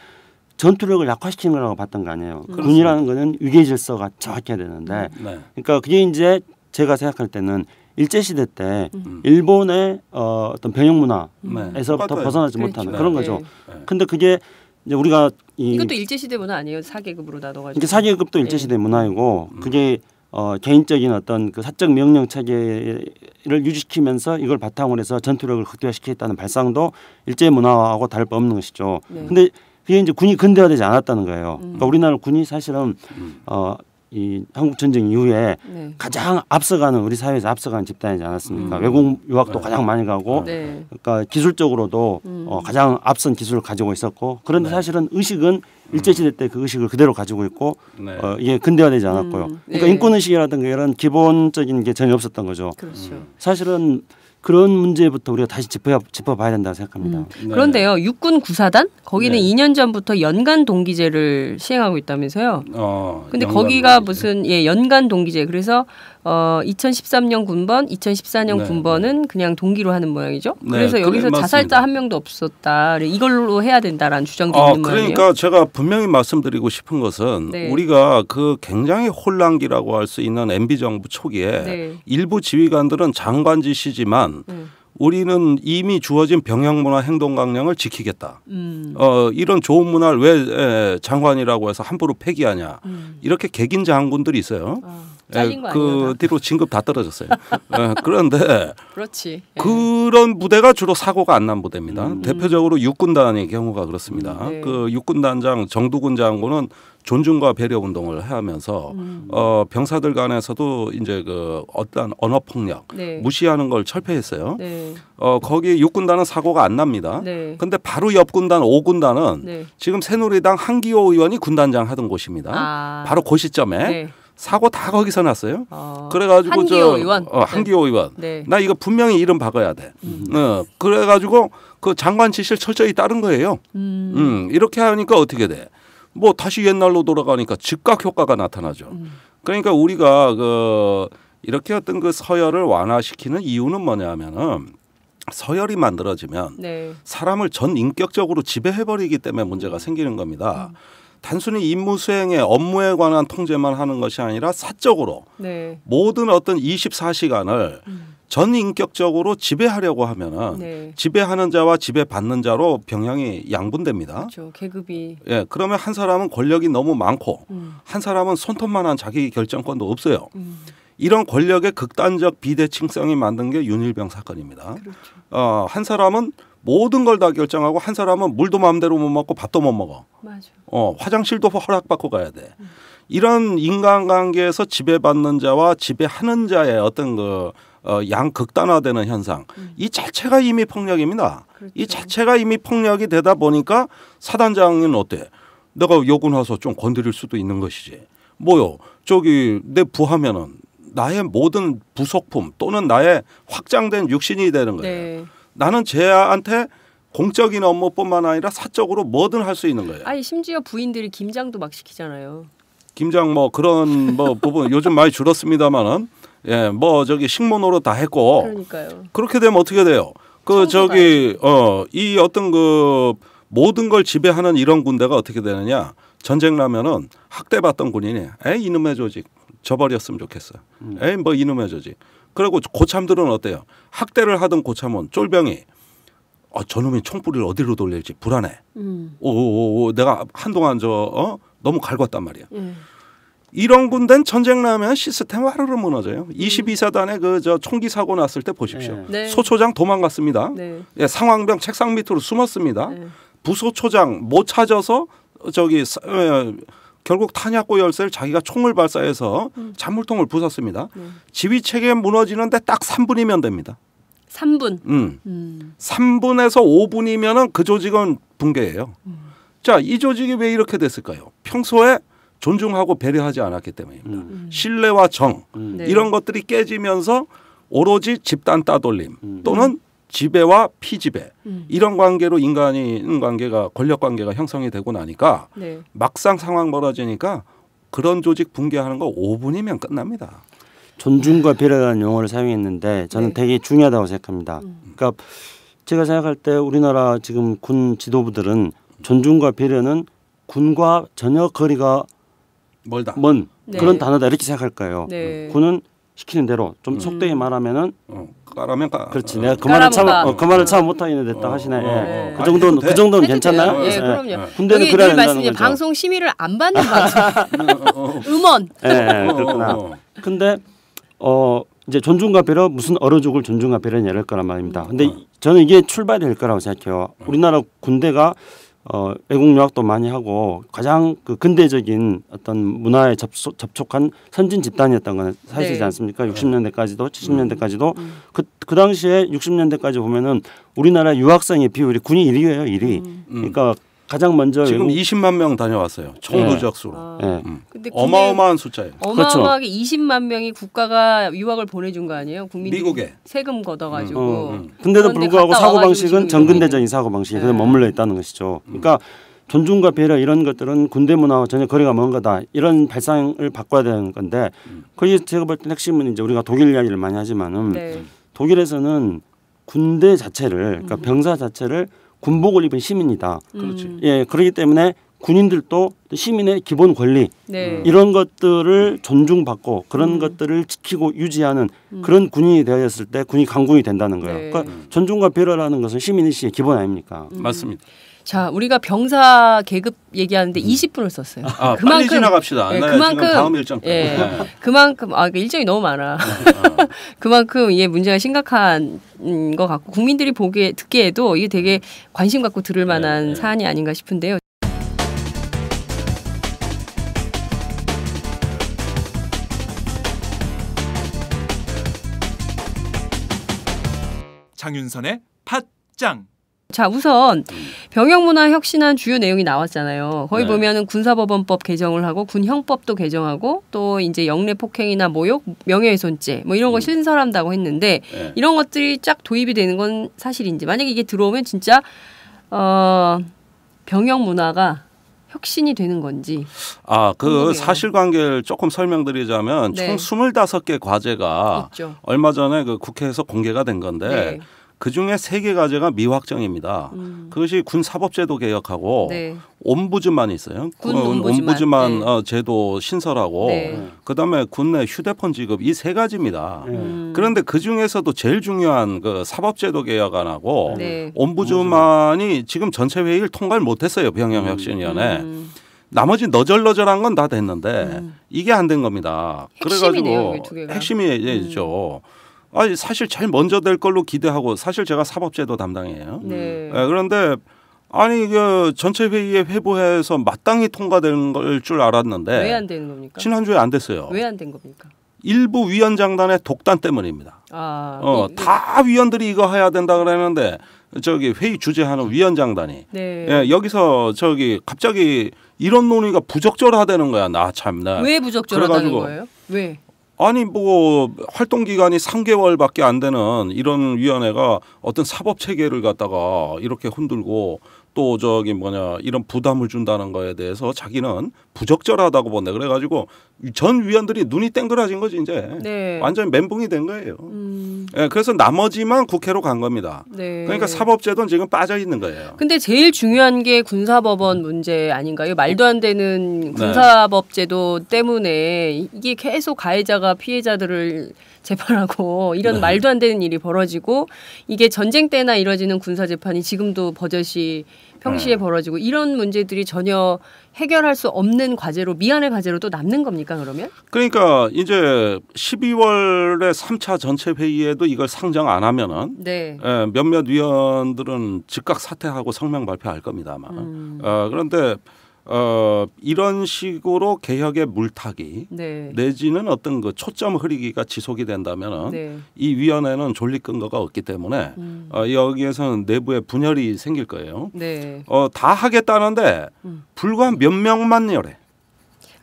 Speaker 4: 전투력을 약화시키는 거라고 봤던 거 아니에요. 군이라는 거는 위계 질서가 정확해야 되는데, 그러니까 그게 이제 제가 생각할 때는 일제 시대 때 일본의 어떤 병역 문화에서부터 벗어나지 못하는 그런 거죠. 근데 그게 이제 우리가
Speaker 2: 이것도 일제 시대 문화 아니에요? 사계급으로 나눠가지고.
Speaker 4: 이게 사계급도 일제 시대 문화이고 그게 개인적인 어떤 그 사적 명령 체계를 유지시키면서 이걸 바탕으로 해서 전투력을 극대화시키겠다는 발상도 일제 문화하고 다를 바 없는 것이죠. 근데 그게 이제 군이 근대화되지 않았다는 거예요. 그러니까 우리나라 군이 사실은 이 한국 전쟁 이후에 가장 앞서가는 우리 사회에서 앞서가는 집단이지 않았습니까? 외국 유학도 가장 많이 가고, 그러니까 기술적으로도 가장 앞선 기술을 가지고 있었고, 그런데 사실은 의식은 일제 시대 때 그 의식을 그대로 가지고 있고, 이게 근대화되지 않았고요. 그러니까 인권 의식이라든가 이런 기본적인 게 전혀 없었던 거죠.
Speaker 2: 그렇죠.
Speaker 4: 사실은 그런 문제부터 우리가 다시 짚어봐야 된다고 생각합니다.
Speaker 2: 그런데요, 육군 구사단 거기는 2년 전부터 연간 동기제를 시행하고 있다면서요. 근데 거기가 무슨 연간 동기제. 그래서 2013년 군번, 2014년 군번은 그냥 동기로 하는 모양이죠. 그래서 여기서 자살자 한 명도 없었다. 이걸로 해야 된다라는 주장도 있는 모양이에요.
Speaker 3: 그러니까 제가 분명히 말씀드리고 싶은 것은 우리가 그 굉장히 혼란기라고 할 수 있는 MB 정부 초기에 일부 지휘관들은 장관 지시지만 우리는 이미 주어진 병역문화 행동강령을 지키겠다. 이런 좋은 문화를 왜 장관이라고 해서 함부로 폐기하냐. 이렇게 개긴 장군들이 있어요. 그 뒤로 진급 다 떨어졌어요. 그런데
Speaker 2: 그렇지.
Speaker 3: 그런 부대가 주로 사고가 안 난 부대입니다. 대표적으로 육군단의 경우가 그렇습니다. 그 육군단장 정두군 장군은 존중과 배려 운동을 하면서 병사들 간에서도 이제 그 어떤 언어 폭력 무시하는 걸 철폐했어요. 거기 육군단은 사고가 안 납니다. 근데 바로 옆 군단 5군단은 지금 새누리당 한기호 의원이 군단장 하던 곳입니다. 바로 그 시점에 사고 다 거기서 났어요. 그래가지고
Speaker 2: 한기호 의원.
Speaker 3: 한기호 의원. 나 이거 분명히 이름 바꿔야 돼. 그래가지고 그 장관 지시를 철저히 따른 거예요. 이렇게 하니까 어떻게 돼? 뭐 다시 옛날로 돌아가니까 즉각 효과가 나타나죠. 그러니까 우리가 그 이렇게 어떤 그 서열을 완화시키는 이유는 뭐냐면은 서열이 만들어지면 사람을 전 인격적으로 지배해버리기 때문에 문제가 생기는 겁니다. 단순히 임무 수행에 업무에 관한 통제만 하는 것이 아니라 사적으로 모든 어떤 24시간을 전 인격적으로 지배하려고 하면은 지배하는 자와 지배받는 자로 병영이 양분됩니다.
Speaker 2: 그렇죠. 계급이.
Speaker 3: 그러면 한 사람은 권력이 너무 많고 한 사람은 손톱만한 자기 결정권도 없어요. 이런 권력의 극단적 비대칭성이 만든 게 윤일병 사건입니다. 그렇죠. 한 사람은 모든 걸 다 결정하고 한 사람은 물도 마음대로 못 먹고 밥도 못 먹어.
Speaker 2: 맞아.
Speaker 3: 화장실도 허락받고 가야 돼. 이런 인간관계에서 지배받는 자와 지배하는 자의 어떤 그 양극단화되는 현상. 이 자체가 이미 폭력입니다. 그렇죠. 이 자체가 이미 폭력이 되다 보니까 사단장은 어때? 내가 여군 와서 좀 건드릴 수도 있는 것이지. 뭐요? 저기 내 부하면은 나의 모든 부속품 또는 나의 확장된 육신이 되는 거예요. 나는 쟤한테 공적인 업무뿐만 아니라 사적으로 뭐든 할 수 있는 거예요.
Speaker 2: 아니 심지어 부인들이 김장도 막 시키잖아요.
Speaker 3: 김장 뭐 그런 뭐 부분 요즘 많이 줄었습니다만은 뭐 저기 식모노로 다 했고.
Speaker 2: 그러니까요.
Speaker 3: 그렇게 되면 어떻게 돼요? 그 저기 이 어떤 그 모든 걸 지배하는 이런 군대가 어떻게 되느냐? 전쟁 나면은 학대받던 군인이 에이 이놈의 조직 저버렸으면 좋겠어. 에이 뭐 이놈의 조직. 그리고 고참들은 어때요? 학대를 하던 고참은 쫄병이 저놈이 총불을 어디로 돌릴지 불안해. 내가 한동안 너무 갈궜단 말이야. 이런 군대는 전쟁 나면 시스템 와르르 무너져요. 22사단에 그 총기 사고 났을 때 보십시오. 소초장 도망갔습니다. 상황병 책상 밑으로 숨었습니다. 부소초장 못 찾아서 저기 결국 탄약고 열쇠를 자기가 총을 발사해서 잔물통을 부쉈습니다. 지휘 체계 무너지는데 딱 3분이면 됩니다.
Speaker 2: 3분.
Speaker 3: 3분에서 5분이면은 그 조직은 붕괴예요. 자, 이 조직이 왜 이렇게 됐을까요? 평소에 존중하고 배려하지 않았기 때문입니다. 신뢰와 정 이런 것들이 깨지면서 오로지 집단 따돌림 또는 지배와 피지배 이런 관계로 인간관계가 권력 관계가 형성이 되고 나니까
Speaker 2: 네.
Speaker 3: 막상 상황 벌어지니까 그런 조직 붕괴하는 거 5분이면 끝납니다.
Speaker 4: 존중과 배려라는 용어를 사용했는데 저는
Speaker 2: 네.
Speaker 4: 되게 중요하다고 생각합니다. 그러니까 제가 생각할 때 우리나라 지금 군 지도부들은 존중과 배려는 군과 전혀 거리가
Speaker 3: 멀다.
Speaker 4: 먼
Speaker 2: 네.
Speaker 4: 그런 단어다 이렇게 생각할 거예요.
Speaker 2: 네.
Speaker 4: 군은 시키는 대로 좀 속되게 말하면은
Speaker 3: 까라면 까.
Speaker 4: 그렇지. 내가 그 말을 참 그 말을 참 못하겠는데 딱 하시네.
Speaker 2: 네.
Speaker 4: 그 정도는
Speaker 3: 돼.
Speaker 4: 그 정도는
Speaker 2: 해도
Speaker 4: 괜찮나요?
Speaker 2: 돼요? 예,
Speaker 4: 네.
Speaker 2: 그럼요.
Speaker 4: 군대는
Speaker 2: 여기
Speaker 4: 그래야
Speaker 2: 늘
Speaker 4: 된다는
Speaker 2: 말씀드린
Speaker 4: 거죠.
Speaker 2: 방송 심의를 안 받는 방송. 음원.
Speaker 4: 네, 그렇구나. 근데 이제 존중과 배려 무슨 얼어 죽을 존중과 배려는 이럴 거란 말입니다. 근데 저는 이게 출발이 될 거라고 생각해요. 우리나라 군대가 외국 유학도 많이 하고 가장 그 근대적인 어떤 문화에 접촉한 선진 집단이었던 건 사실이지
Speaker 2: 네.
Speaker 4: 않습니까? 60년대까지도 70년대까지도 그 당시에 60년대까지 보면은 우리나라 유학생의 비율이 군이 1위예요, 1위. 그러니까 가장 먼저
Speaker 3: 지금
Speaker 4: 외국,
Speaker 3: 20만 명 다녀왔어요. 총부적 수로.
Speaker 4: 네.
Speaker 2: 근데
Speaker 3: 어마어마한 숫자예요.
Speaker 2: 어마어마하게 20만 명이 국가가 유학을 보내준 거 아니에요? 국민들이
Speaker 3: 미국에.
Speaker 2: 세금 걷어가지고.
Speaker 4: 근데도
Speaker 2: 그런데
Speaker 4: 불구하고
Speaker 2: 갔다
Speaker 4: 사고
Speaker 2: 와가지고
Speaker 4: 방식은
Speaker 2: 지금
Speaker 4: 전근대적인 사고 방식에 그대로 머물러 있다는 것이죠. 그러니까 존중과 배려 이런 것들은 군대 문화와 전혀 거리가 먼 거다. 이런 발상을 바꿔야 되는 건데 거기 제가 볼 때 핵심은 이제 우리가 독일 이야기를 많이 하지만은
Speaker 2: 네.
Speaker 4: 독일에서는 군대 자체를 그러니까 병사 자체를 군복을 입은 시민이다.
Speaker 3: 그렇지.
Speaker 4: 예, 그렇기 때문에 군인들도 시민의 기본 권리
Speaker 2: 네.
Speaker 4: 이런 것들을 존중받고 그런 것들을 지키고 유지하는 그런 군인이 되었을 때 군이 강군이 된다는 거예요.
Speaker 2: 네.
Speaker 4: 그러니까 존중과 배려라는 것은 시민의식의 기본 아닙니까?
Speaker 3: 맞습니다.
Speaker 2: 자, 우리가 병사 계급 얘기하는데 20분을 썼어요.
Speaker 3: 빨리 지나갑시다.
Speaker 2: 예,
Speaker 3: 네,
Speaker 2: 그만큼
Speaker 3: 지금 다음 일정.
Speaker 2: 예, 그만큼 일정이 너무 많아. 그만큼 이게 문제가 심각한 것 같고 국민들이 듣기에도 이게 되게 관심 갖고 들을 만한 사안이 아닌가 싶은데요.
Speaker 1: 장윤선의 팟짱.
Speaker 2: 자, 우선 병역문화 혁신안 주요 내용이 나왔잖아요. 거기 보면은 군사법원법 개정을 하고 군형법도 개정하고 또 이제 영래 폭행이나 모욕, 명예훼손죄 뭐 이런 거 신설한다고 했는데 이런 것들이 쫙 도입이 되는 건 사실인지 만약에 이게 들어오면 진짜 병역문화가 혁신이 되는 건지.
Speaker 3: 그
Speaker 2: 궁금해요.
Speaker 3: 사실관계를 조금 설명드리자면
Speaker 2: 네.
Speaker 3: 총 25개 과제가
Speaker 2: 있죠.
Speaker 3: 얼마 전에 그 국회에서 공개가 된 건데
Speaker 2: 네.
Speaker 3: 그중에 3개 과제가 미확정입니다. 그것이 군사법제도 개혁하고
Speaker 2: 네.
Speaker 3: 옴부즈만이 있어요.
Speaker 2: 군 옴부즈만.
Speaker 3: 옴부즈만 제도 신설하고
Speaker 2: 네.
Speaker 3: 그다음에 군내 휴대폰 지급 이 3가지입니다. 그런데 그중에서도 제일 중요한 그 사법제도 개혁안하고
Speaker 2: 네.
Speaker 3: 옴부즈만이 지금 전체 회의를 통과를 못했어요. 병역혁신위원회. 나머지 너절너절한 건 다 됐는데 이게 안 된 겁니다.
Speaker 2: 핵심이네요, 이두 개가.
Speaker 3: 핵심이죠. 사실 제일 먼저 될 걸로 기대하고 사실 제가 사법제도 담당이에요.
Speaker 2: 네.
Speaker 3: 그런데 그 전체 회의에 회부해서 마땅히 통과된 걸 줄 알았는데
Speaker 2: 왜 안 되는 겁니까?
Speaker 3: 지난주에 안 됐어요.
Speaker 2: 왜 안 된 겁니까?
Speaker 3: 일부 위원장단의 독단 때문입니다. 다 위원들이 이거 해야 된다 그랬는데 저기 회의 주재하는 위원장단이
Speaker 2: 네.
Speaker 3: 여기서 갑자기 이런 논의가 부적절하다는 거야. 나 참나.
Speaker 2: 왜 부적절하다는 거예요? 왜?
Speaker 3: 활동 기간이 3개월밖에 안 되는 이런 위원회가 어떤 사법 체계를 갖다가 이렇게 흔들고 또 이런 부담을 준다는 거에 대해서 자기는 부적절하다고 본다. 그래가지고 전 위원들이 눈이 땡그라진 거지 이제.
Speaker 2: 네.
Speaker 3: 완전히 멘붕이 된 거예요. 그래서 나머지만 국회로 간 겁니다.
Speaker 2: 네.
Speaker 3: 그러니까 사법제도는 지금 빠져 있는 거예요.
Speaker 2: 근데 제일 중요한 게 군사법원 문제 아닌가요? 말도 안 되는 군사법제도 때문에 이게 계속 가해자가 피해자들을 재판하고 이런 말도 안 되는 일이 벌어지고 이게 전쟁 때나 이뤄지는 군사재판이 지금도 버젓이 평시에 벌어지고 이런 문제들이 전혀 해결할 수 없는 과제로 미안의 과제로 또 남는 겁니까 그러면?
Speaker 3: 그러니까 이제 12월에 3차 전체 회의에도 이걸 상정 안 하면은 몇몇 위원들은 즉각 사퇴하고 성명 발표할 겁니다 아마. 그런데 이런 식으로 개혁의 물타기 내지는 어떤 그 초점 흐리기가 지속이 된다면은 이 위원회는 존립 근거가 없기 때문에 여기에서는 내부에 분열이 생길 거예요. 다 하겠다는데 불과 몇 명만 열해.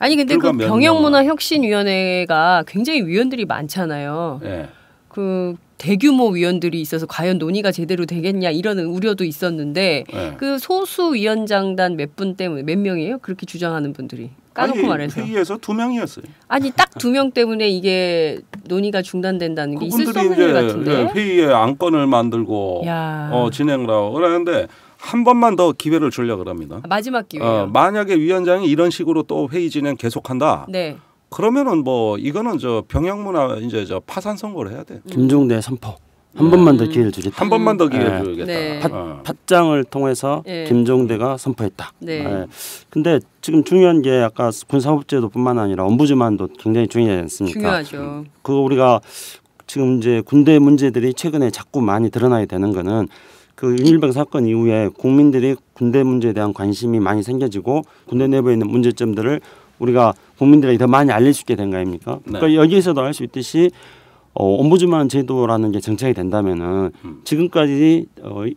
Speaker 2: 아니 근데 그 병영문화혁신위원회가 굉장히 위원들이 많잖아요.
Speaker 3: 네.
Speaker 2: 그 대규모 위원들이 있어서 과연 논의가 제대로 되겠냐 이런 우려도 있었는데
Speaker 3: 네.
Speaker 2: 그 소수 위원장단 몇 분 때문에 몇 명이에요? 그렇게 주장하는 분들이 까놓고
Speaker 3: 아니,
Speaker 2: 말해서
Speaker 3: 회의에서 2명이었어요.
Speaker 2: 아니 딱 2명 때문에 이게 논의가 중단된다는 게 있을 수 없는 일 같은데.
Speaker 3: 회의에 안건을 만들고 진행을 하고 그러는데 한 번만 더 기회를 주려고 합니다.
Speaker 2: 마지막 기회요.
Speaker 3: 만약에 위원장이 이런 식으로 또 회의 진행 계속한다.
Speaker 2: 네.
Speaker 3: 그러면은 뭐 이거는 저 병영문화 이제 저 파산 선고를 해야 돼.
Speaker 4: 김종대 선포. 한 번만 더 기회를 주겠다.
Speaker 3: 한 번만 더 기회를 주겠다.
Speaker 2: 네.
Speaker 4: 팟장을 통해서 김종대가 선포했다.
Speaker 2: 네.
Speaker 4: 근데 지금 중요한 게 아까 군사법제도뿐만 아니라 엄부즈만도 굉장히 중요하지 않습니까?
Speaker 2: 중요하죠.
Speaker 4: 그 우리가 지금 이제 군대 문제들이 최근에 자꾸 많이 드러나게 되는 거는 그 윤일병 사건 이후에 국민들이 군대 문제에 대한 관심이 많이 생겨지고 군대 내부에 있는 문제점들을 우리가 국민들에게 더 많이 알릴 수 있게 된 거 아닙니까?
Speaker 3: 네.
Speaker 4: 그러니까 여기에서도 알 수 있듯이 ombudsman 제도라는 게 정착이 된다면은 지금까지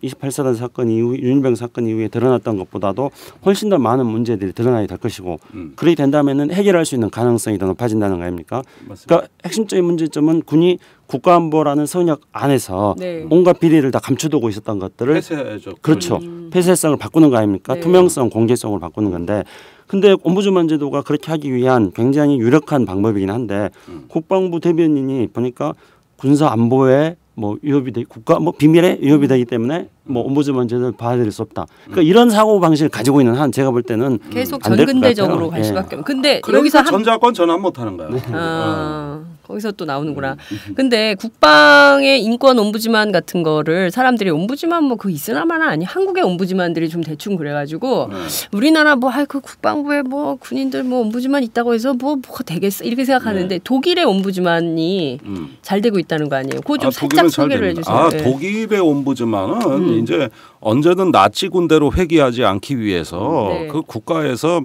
Speaker 4: 28사단 사건 이후 윤일병 사건 이후에 드러났던 것보다도 훨씬 더 많은 문제들이 드러나게 될 것이고 그렇게 된다면은 해결할 수 있는 가능성이 더 높아진다는 거 아닙니까?
Speaker 3: 맞습니다.
Speaker 4: 그러니까 핵심적인 문제점은 군이 국가안보라는 성역 안에서
Speaker 2: 네.
Speaker 4: 온갖 비리를 다 감춰두고 있었던 것들을
Speaker 3: 폐쇄죠.
Speaker 4: 그렇죠. 폐쇄성을 바꾸는 거 아닙니까?
Speaker 2: 네.
Speaker 4: 투명성, 공개성을 바꾸는 건데 근데 ombudsman 제도가 그렇게 하기 위한 굉장히 유력한 방법이긴 한데 국방부 대변인이 보니까 군사 안보에 뭐 위협이 돼 국가 뭐 비밀에 위협이 되기 때문에 뭐 ombudsman 제도를 받아들일 수 없다. 그러니까 이런 사고 방식을 가지고 있는 한 제가 볼 때는
Speaker 2: 계속
Speaker 4: 안될것
Speaker 2: 전근대적으로
Speaker 4: 같아요.
Speaker 2: 갈 수밖에 없는. 근데
Speaker 3: 그러니까
Speaker 2: 여기서
Speaker 3: 전자권 전환 못하는 거야.
Speaker 2: 거기서 또 나오는구나. 근데 국방의 인권 옴부즈만 같은 거를 사람들이 옴부즈만 뭐 그 있으나마나 아니 한국의 옴부즈만들이 좀 대충 그래가지고 우리나라 뭐 그 국방부에 뭐 군인들 뭐 옴부즈만 있다고 해서 뭐가 되겠어 이렇게 생각하는데 독일의 옴부즈만이 잘 되고 있다는 거 아니에요? 그거 좀 살짝 소개를 해주세요. 네.
Speaker 3: 독일의 옴부즈만은 이제 언제든 나치 군대로 회귀하지 않기 위해서
Speaker 2: 네.
Speaker 3: 그 국가에서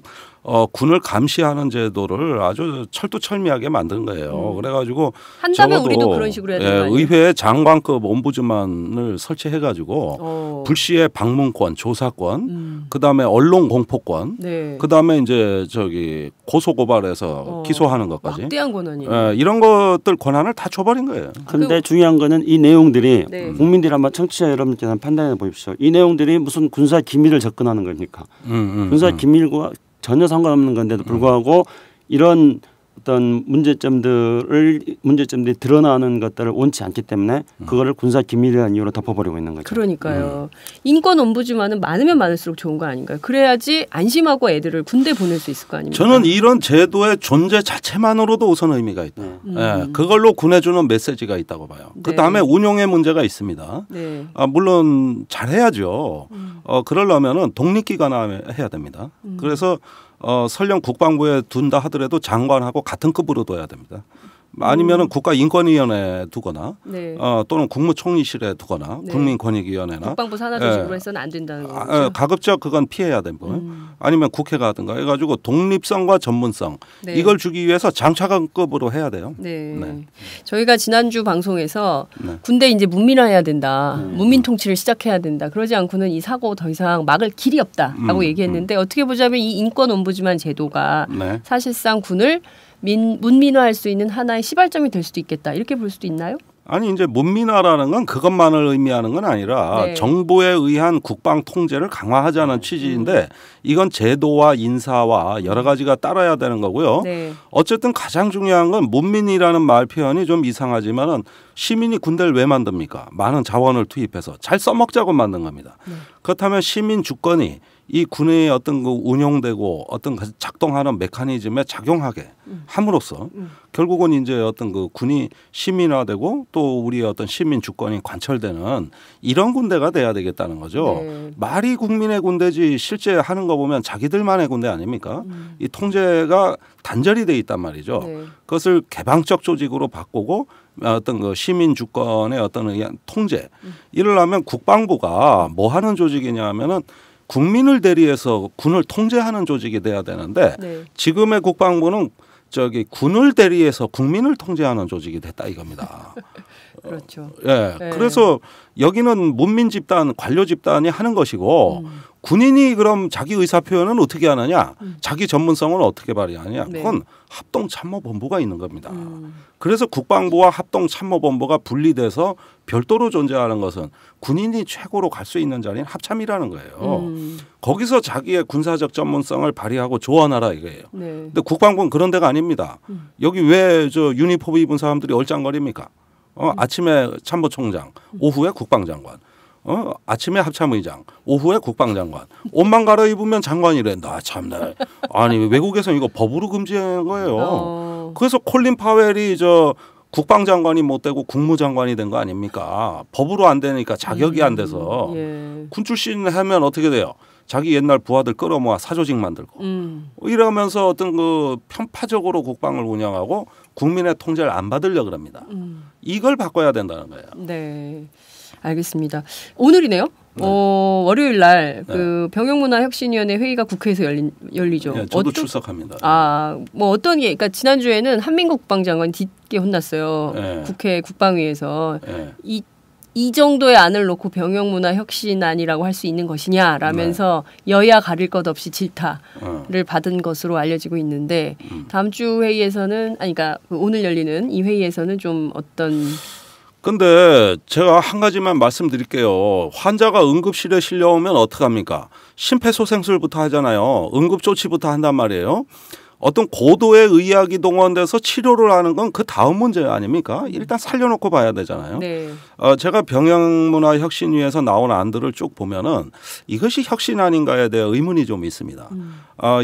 Speaker 3: 군을 감시하는 제도를 아주 철두철미하게 만든 거예요. 그래가지고
Speaker 2: 한다면
Speaker 3: 적어도,
Speaker 2: 우리도 그런 식으로 해야 되는 거 아니에요?
Speaker 3: 의회 장관급 옴부즈만을 설치해가지고 불시에 방문권, 조사권, 그다음에 언론 공포권,
Speaker 2: 네.
Speaker 3: 그다음에 이제 저기 고소 고발해서 기소하는 것까지
Speaker 2: 막대한 권한이에요.
Speaker 3: 이런 것들 권한을 다 줘버린 거예요.
Speaker 4: 그런데 중요한 거는 이 내용들이
Speaker 2: 네.
Speaker 4: 국민들이 한번 청취자 여러분께서 판단해 보십시오. 이 내용들이 무슨 군사 기밀을 접근하는 겁니까? 군사 기밀과 전혀 상관없는 건데도 불구하고 이런 어떤 문제점들이 드러나는 것들을 원치 않기 때문에 그거를 군사 기밀이라는 이유로 덮어버리고 있는 거죠.
Speaker 2: 그러니까요. 인권 옴부즈만은 많으면 많을수록 좋은 거 아닌가요? 그래야지 안심하고 애들을 군대 보낼 수 있을 거 아닙니까?
Speaker 3: 저는 이런 제도의 존재 자체만으로도 우선 의미가 있다. 그걸로 군해주는 메시지가 있다고 봐요.
Speaker 2: 네.
Speaker 3: 그다음에 운용의 문제가 있습니다.
Speaker 2: 네.
Speaker 3: 물론 잘해야죠. 그러려면은 독립기관화 해야 됩니다. 그래서 설령 국방부에 둔다 하더라도 장관하고 같은 급으로 둬야 됩니다. 아니면은 국가인권위원회에 두거나
Speaker 2: 네.
Speaker 3: 또는 국무총리실에 두거나
Speaker 2: 네.
Speaker 3: 국민권익위원회나
Speaker 2: 국방부 산하조직으로 해서는 안 된다는 거죠.
Speaker 3: 가급적 그건 피해야 되고 아니면 국회가 하든가 해가지고 독립성과 전문성
Speaker 2: 네.
Speaker 3: 이걸 주기 위해서 장차관급으로 해야 돼요.
Speaker 2: 네.
Speaker 3: 네.
Speaker 2: 저희가 지난주 방송에서
Speaker 3: 네.
Speaker 2: 군대 이제 문민화해야 된다. 문민 통치를 시작해야 된다. 그러지 않고는 이 사고 더 이상 막을 길이 없다라고 얘기했는데 어떻게 보자면 이 인권 옴부즈만 제도가
Speaker 3: 네.
Speaker 2: 사실상 군을 문민화할 수 있는 하나의 시발점이 될 수도 있겠다. 이렇게 볼 수도 있나요?
Speaker 3: 아니 이제 문민화라는 건 그것만을 의미하는 건 아니라
Speaker 2: 네.
Speaker 3: 정부에 의한 국방 통제를 강화하자는 취지인데 이건 제도와 인사와 여러 가지가 따라야 되는 거고요.
Speaker 2: 네.
Speaker 3: 어쨌든 가장 중요한 건 문민이라는 말 표현이 좀 이상하지만은 시민이 군대를 왜 만듭니까? 많은 자원을 투입해서 잘 써먹자고 만든 겁니다. 그렇다면 시민 주권이 이 군의 어떤 그 운용되고 어떤 작동하는 메커니즘에 작용하게 함으로써 결국은 이제 어떤 그 군이 시민화되고 또 우리의 어떤 시민 주권이 관철되는 이런 군대가 돼야 되겠다는 거죠.
Speaker 2: 네.
Speaker 3: 말이 국민의 군대지 실제 하는 거 보면 자기들만의 군대 아닙니까? 이 통제가 단절이 돼 있단 말이죠.
Speaker 2: 네.
Speaker 3: 그것을 개방적 조직으로 바꾸고 어떤 그 시민 주권의 어떤 통제 이러려면 국방부가 뭐 하는 조직이냐면은 국민을 대리해서 군을 통제하는 조직이 돼야 되는데
Speaker 2: 네.
Speaker 3: 지금의 국방부는 저기 군을 대리해서 국민을 통제하는 조직이 됐다 이겁니다.
Speaker 2: 그렇죠.
Speaker 3: 예.
Speaker 2: 네.
Speaker 3: 그래서 여기는 문민 집단, 관료 집단이 하는 것이고 군인이 그럼 자기 의사 표현은 어떻게 하느냐, 자기 전문성을 어떻게 발휘하느냐, 그건 합동참모본부가 있는 겁니다. 그래서 국방부와 합동참모본부가 분리돼서 별도로 존재하는 것은 군인이 최고로 갈 수 있는 자리는 합참이라는 거예요. 거기서 자기의 군사적 전문성을 발휘하고 조언하라 이거예요. 근데 국방부는 그런 데가 아닙니다. 여기 왜 저 유니폼 입은 사람들이 얼짱거립니까? 아침에 참모총장, 오후에 국방장관. 아침에 합참의장, 오후에 국방장관. 옷만 갈아입으면 장관이래. 나 참나. 아니 외국에서 이거 법으로 금지한 거예요. 그래서 콜린 파웰이 저 국방장관이 못 되고 국무장관이 된 거 아닙니까? 법으로 안 되니까 자격이 안 돼서 군 출신 하면 어떻게 돼요? 자기 옛날 부하들 끌어모아 사조직 만들고 이러면서 어떤 그 편파적으로 국방을 운영하고 국민의 통제를 안 받으려 그럽니다. 이걸 바꿔야 된다는 거예요.
Speaker 2: 네. 알겠습니다. 오늘이네요. 월요일 날 그 병역문화혁신위원회 회의가 국회에서 열리죠.
Speaker 3: 네, 저도 출석합니다.
Speaker 2: 뭐 어떤 게, 그러니까 지난주에는 한민국 국방장관이 짙게 혼났어요. 국회 국방위에서 이 정도의 안을 놓고 병역문화혁신안이라고 할 수 있는 것이냐라면서 여야 가릴 것 없이 질타를 받은 것으로 알려지고 있는데 다음 주 회의에서는 그러니까 오늘 열리는 이 회의에서는 좀 어떤
Speaker 3: 근데 제가 한 가지만 말씀드릴게요. 환자가 응급실에 실려오면 어떡합니까? 심폐소생술부터 하잖아요. 응급조치부터 한단 말이에요. 어떤 고도의 의학이 동원돼서 치료를 하는 건 그 다음 문제 아닙니까? 일단 살려놓고 봐야 되잖아요.
Speaker 2: 네.
Speaker 3: 제가 병역문화혁신위에서 나온 안들을 쭉 보면은 이것이 혁신안인가에 대해 의문이 좀 있습니다.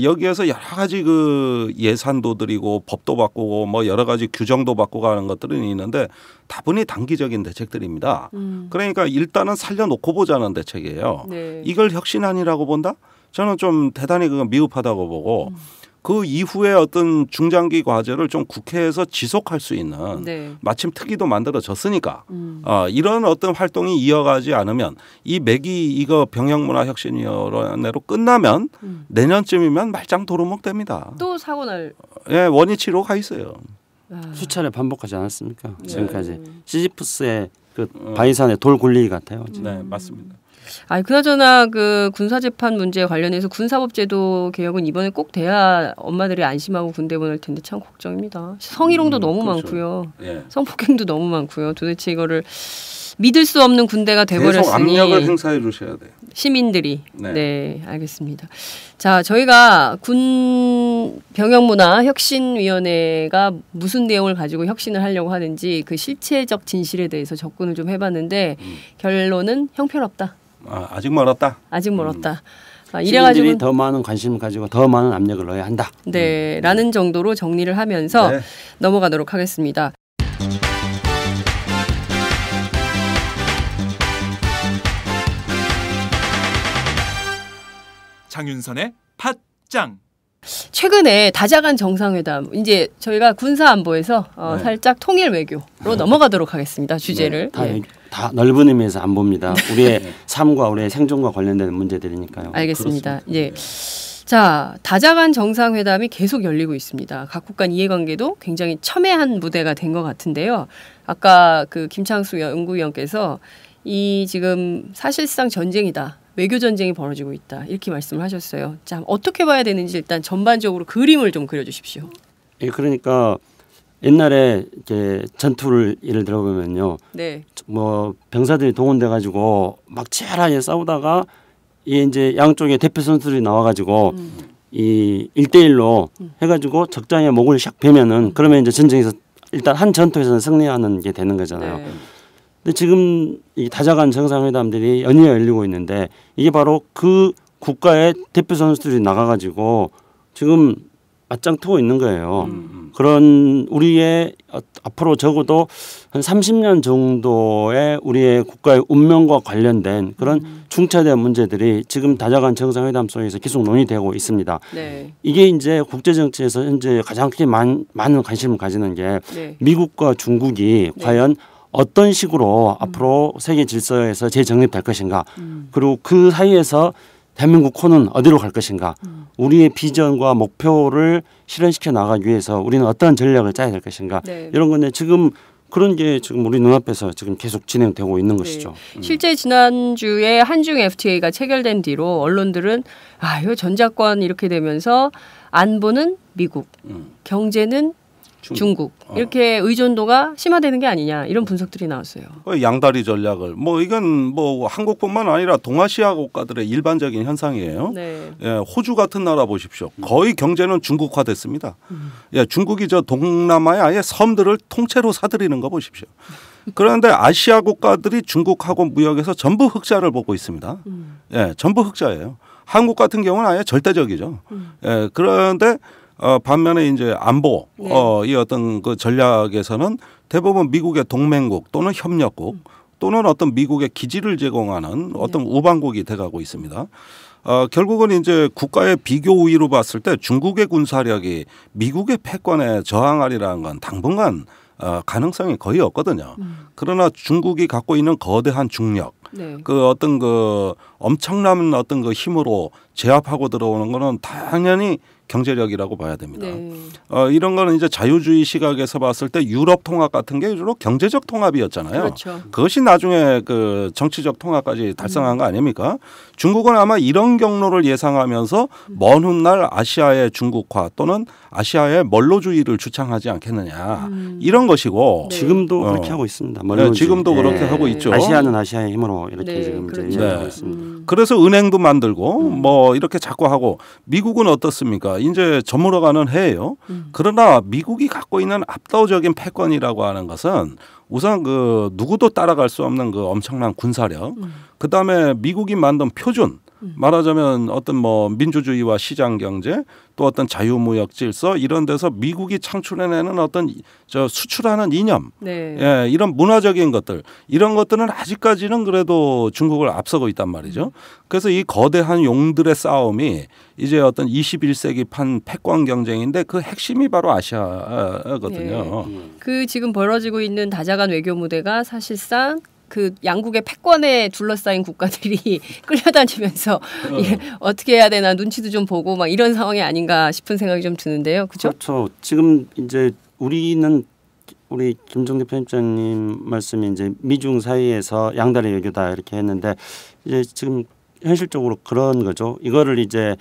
Speaker 3: 여기에서 여러 가지 그 예산도 들이고 법도 바꾸고 뭐 여러 가지 규정도 바꾸고 하는 것들은 있는데 다분히 단기적인 대책들입니다. 그러니까 일단은 살려놓고 보자는 대책이에요.
Speaker 2: 네.
Speaker 3: 이걸 혁신안이라고 본다? 저는 좀 대단히 그건 미흡하다고 보고 그 이후에 어떤 중장기 과제를 좀 국회에서 지속할 수 있는 마침 특위도 만들어졌으니까 이런 어떤 활동이 이어가지 않으면 이 맥이 이거 병역문화혁신위원회로 끝나면 내년쯤이면 말짱 도루묵 됩니다.
Speaker 2: 또 사고 날.
Speaker 3: 원위치로 가 있어요.
Speaker 4: 수차례 반복하지 않았습니까? 지금까지 시지프스의 그 바이산의 돌 굴리기 같아요.
Speaker 3: 네, 맞습니다.
Speaker 2: 그나저나 그 군사재판 문제에 관련해서 군사법제도 개혁은 이번에 꼭 돼야 엄마들이 안심하고 군대 보낼 텐데 참 걱정입니다. 성희롱도 너무 많고요. 성폭행도 너무 많고요. 도대체 이거를 믿을 수 없는 군대가 돼버렸으니
Speaker 3: 계속 압력을 행사해 주셔야 돼요.
Speaker 2: 시민들이. 네, 알겠습니다. 자, 저희가 군 병역문화혁신위원회가 무슨 내용을 가지고 혁신을 하려고 하는지 그 실체적 진실에 대해서 접근을 좀 해봤는데 결론은 형편없다.
Speaker 3: 아직 멀었다.
Speaker 2: 아직 멀었다.
Speaker 4: 시민들이 더 많은 관심을 가지고 더 많은 압력을 넣어야 한다.
Speaker 2: 네, 라는 정도로 정리를 하면서 넘어가도록 하겠습니다.
Speaker 1: 장윤선의 팟짱.
Speaker 2: 최근에 다자간 정상회담 이제 저희가 군사안보에서 살짝 통일 외교로 넘어가도록 하겠습니다. 주제를
Speaker 4: 다 넓은 의미에서 안보입니다. 우리의 삶과 우리의 생존과 관련된 문제들이니까요.
Speaker 2: 알겠습니다. 자, 다자간 정상회담이 계속 열리고 있습니다. 각국 간 이해관계도 굉장히 첨예한 무대가 된 것 같은데요. 아까 그 김창수 연구위원께서 이 지금 사실상 전쟁이다. 외교 전쟁이 벌어지고 있다. 이렇게 말씀을 하셨어요. 자, 어떻게 봐야 되는지 일단 전반적으로 그림을 좀 그려주십시오.
Speaker 4: 그러니까 옛날에 이제 전투를 예를 들어보면요. 뭐 병사들이 동원돼 가지고 막 치열하게 싸우다가 이제 양쪽에 대표 선수들이 나와가지고 이 1대1로 해가지고 적장에 목을 샥 베면은 그러면 이제 전쟁에서 일단 한 전투에서는 승리하는 게 되는 거잖아요. 근데 지금 이 다자간 정상회담들이 연이어 열리고 있는데 이게 바로 그 국가의 대표 선수들이 나가가지고 지금 맞짱 트고 있는 거예요. 그런 우리의 앞으로 적어도 한 30년 정도의 우리의 국가의 운명과 관련된 그런 중차대한 문제들이 지금 다자간 정상회담 속에서 계속 논의되고 있습니다. 이게 이제 국제 정치에서 현재 가장 크게 많은 관심을 가지는 게 미국과 중국이 과연 어떤 식으로 앞으로 세계 질서에서 재정립될 것인가, 그리고 그 사이에서 대한민국 코는 어디로 갈 것인가, 우리의 비전과 목표를 실현시켜 나가기 위해서 우리는 어떤 전략을 짜야 될 것인가, 이런 건데 지금 그런 게 지금 우리 눈앞에서 지금 계속 진행되고 있는 것이죠.
Speaker 2: 실제 지난주에 한중 FTA가 체결된 뒤로 언론들은 이거 전작권 이렇게 되면서 안보는 미국, 경제는 중국 이렇게 의존도가 심화되는 게 아니냐 이런 분석들이 나왔어요.
Speaker 3: 양다리 전략을 이건 한국뿐만 아니라 동아시아 국가들의 일반적인 현상이에요. 네. 예, 호주 같은 나라 보십시오. 거의 경제는 중국화됐습니다. 예, 중국이 저 동남아의 아예 섬들을 통째로 사들이는 거 보십시오. 그런데 아시아 국가들이 중국하고 무역에서 전부 흑자를 보고 있습니다. 예, 전부 흑자예요. 한국 같은 경우는 아예 절대적이죠. 예, 그런데 반면에 이제 안보 이 어떤 그 전략에서는 대부분 미국의 동맹국 또는 협력국 또는 어떤 미국의 기지를 제공하는 어떤 우방국이 돼가고 있습니다. 결국은 이제 국가의 비교 우위로 봤을 때 중국의 군사력이 미국의 패권에 저항하리라는 건 당분간 가능성이 거의 없거든요. 그러나 중국이 갖고 있는 거대한 중력, 그 어떤 그 엄청난 어떤 그 힘으로 제압하고 들어오는 거는 당연히 경제력이라고 봐야 됩니다. 이런 거는 이제 자유주의 시각에서 봤을 때 유럽 통합 같은 게 주로 경제적 통합이었잖아요.
Speaker 2: 그렇죠.
Speaker 3: 그것이 나중에 그 정치적 통합까지 달성한 거 아닙니까? 중국은 아마 이런 경로를 예상하면서 먼 훗날 아시아의 중국화 또는 아시아의 멀로주의를 주창하지 않겠느냐 이런 것이고
Speaker 4: 지금도 그렇게 하고 있습니다.
Speaker 3: 네, 지금도 그렇게 하고 있죠.
Speaker 4: 아시아는 아시아의 힘으로 이렇게 지금
Speaker 2: 그렇죠.
Speaker 4: 이야기하고 있습니다.
Speaker 3: 그래서 은행도 만들고 이렇게 자꾸 하고 미국은 어떻습니까? 이제 저물어가는 해예요. 그러나 미국이 갖고 있는 압도적인 패권이라고 하는 것은 우선 그 누구도 따라갈 수 없는 그 엄청난 군사력, 그 다음에 미국이 만든 표준, 말하자면 어떤 민주주의와 시장 경제 또 어떤 자유무역 질서 이런 데서 미국이 창출해내는 어떤 수출하는 이념, 예, 이런 문화적인 것들 이런 것들은 아직까지는 그래도 중국을 앞서고 있단 말이죠. 그래서 이 거대한 용들의 싸움이 이제 어떤 21세기 판 패권 경쟁인데 그 핵심이 바로 아시아거든요.
Speaker 2: 그 지금 벌어지고 있는 다자간 외교 무대가 사실상 그 양국의 패권에 둘러싸인 국가들이 끌려다니면서 어떻게 해야 되나 눈치도 좀 보고 막 이런 상황이 아닌가 싶은 생각이 좀 드는데요. 그렇죠?
Speaker 4: 그렇죠. 지금 이제 우리 김종대 편집장님 말씀이 이제 미중 사이에서 양다리 외교다 이렇게 했는데 이제 지금 현실적으로 그런 거죠. 이거를 이제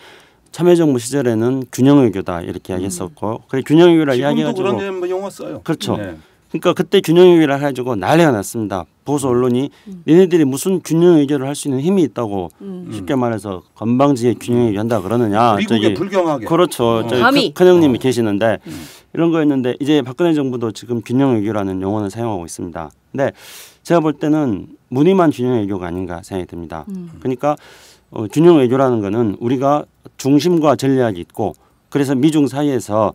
Speaker 4: 참여정부 시절에는 균형 외교다 이렇게 이야기했었고, 그래 균형 외교라 이야기해가지고
Speaker 3: 지금도 그런 용어 써요.
Speaker 4: 그렇죠. 네. 그러니까 그때 균형 외교라 해가지고 난리가 났습니다. 보수 언론이 얘네들이 무슨 균형 외교를 할 수 있는 힘이 있다고 쉽게 말해서 건방지게 균형 외교 한다 그러느냐.
Speaker 3: 미국에 불경하게.
Speaker 4: 그렇죠. 저기 큰형님이 계시는데 이런 거였는데 이제 박근혜 정부도 지금 균형 외교라는 용어를 사용하고 있습니다. 근데 제가 볼 때는 무늬만 균형 외교가 아닌가 생각이 듭니다. 그러니까 균형 외교라는 거는 우리가 중심과 전략이 있고 그래서 미중 사이에서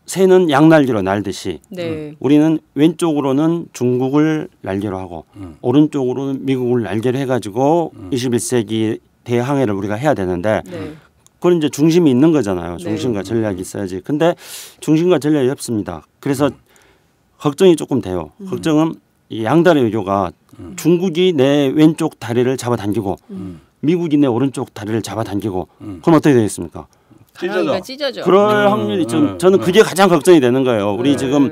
Speaker 4: 새는 양날개로 날듯이 우리는 왼쪽으로는 중국을 날개로 하고 오른쪽으로는 미국을 날개로 해가지고 21세기 대항해를 우리가 해야 되는데 그건 이제 중심이 있는 거잖아요. 중심과 전략이 있어야지. 근데 중심과 전략이 없습니다. 그래서 걱정이 조금 돼요. 걱정은 이 양다리 외교가 중국이 내 왼쪽 다리를 잡아당기고 미국이 내 오른쪽 다리를 잡아당기고 그럼 어떻게 되겠습니까?
Speaker 2: 찢어져.
Speaker 4: 그럴 확률이 좀 저는 그게 가장 걱정이 되는 거예요. 우리 지금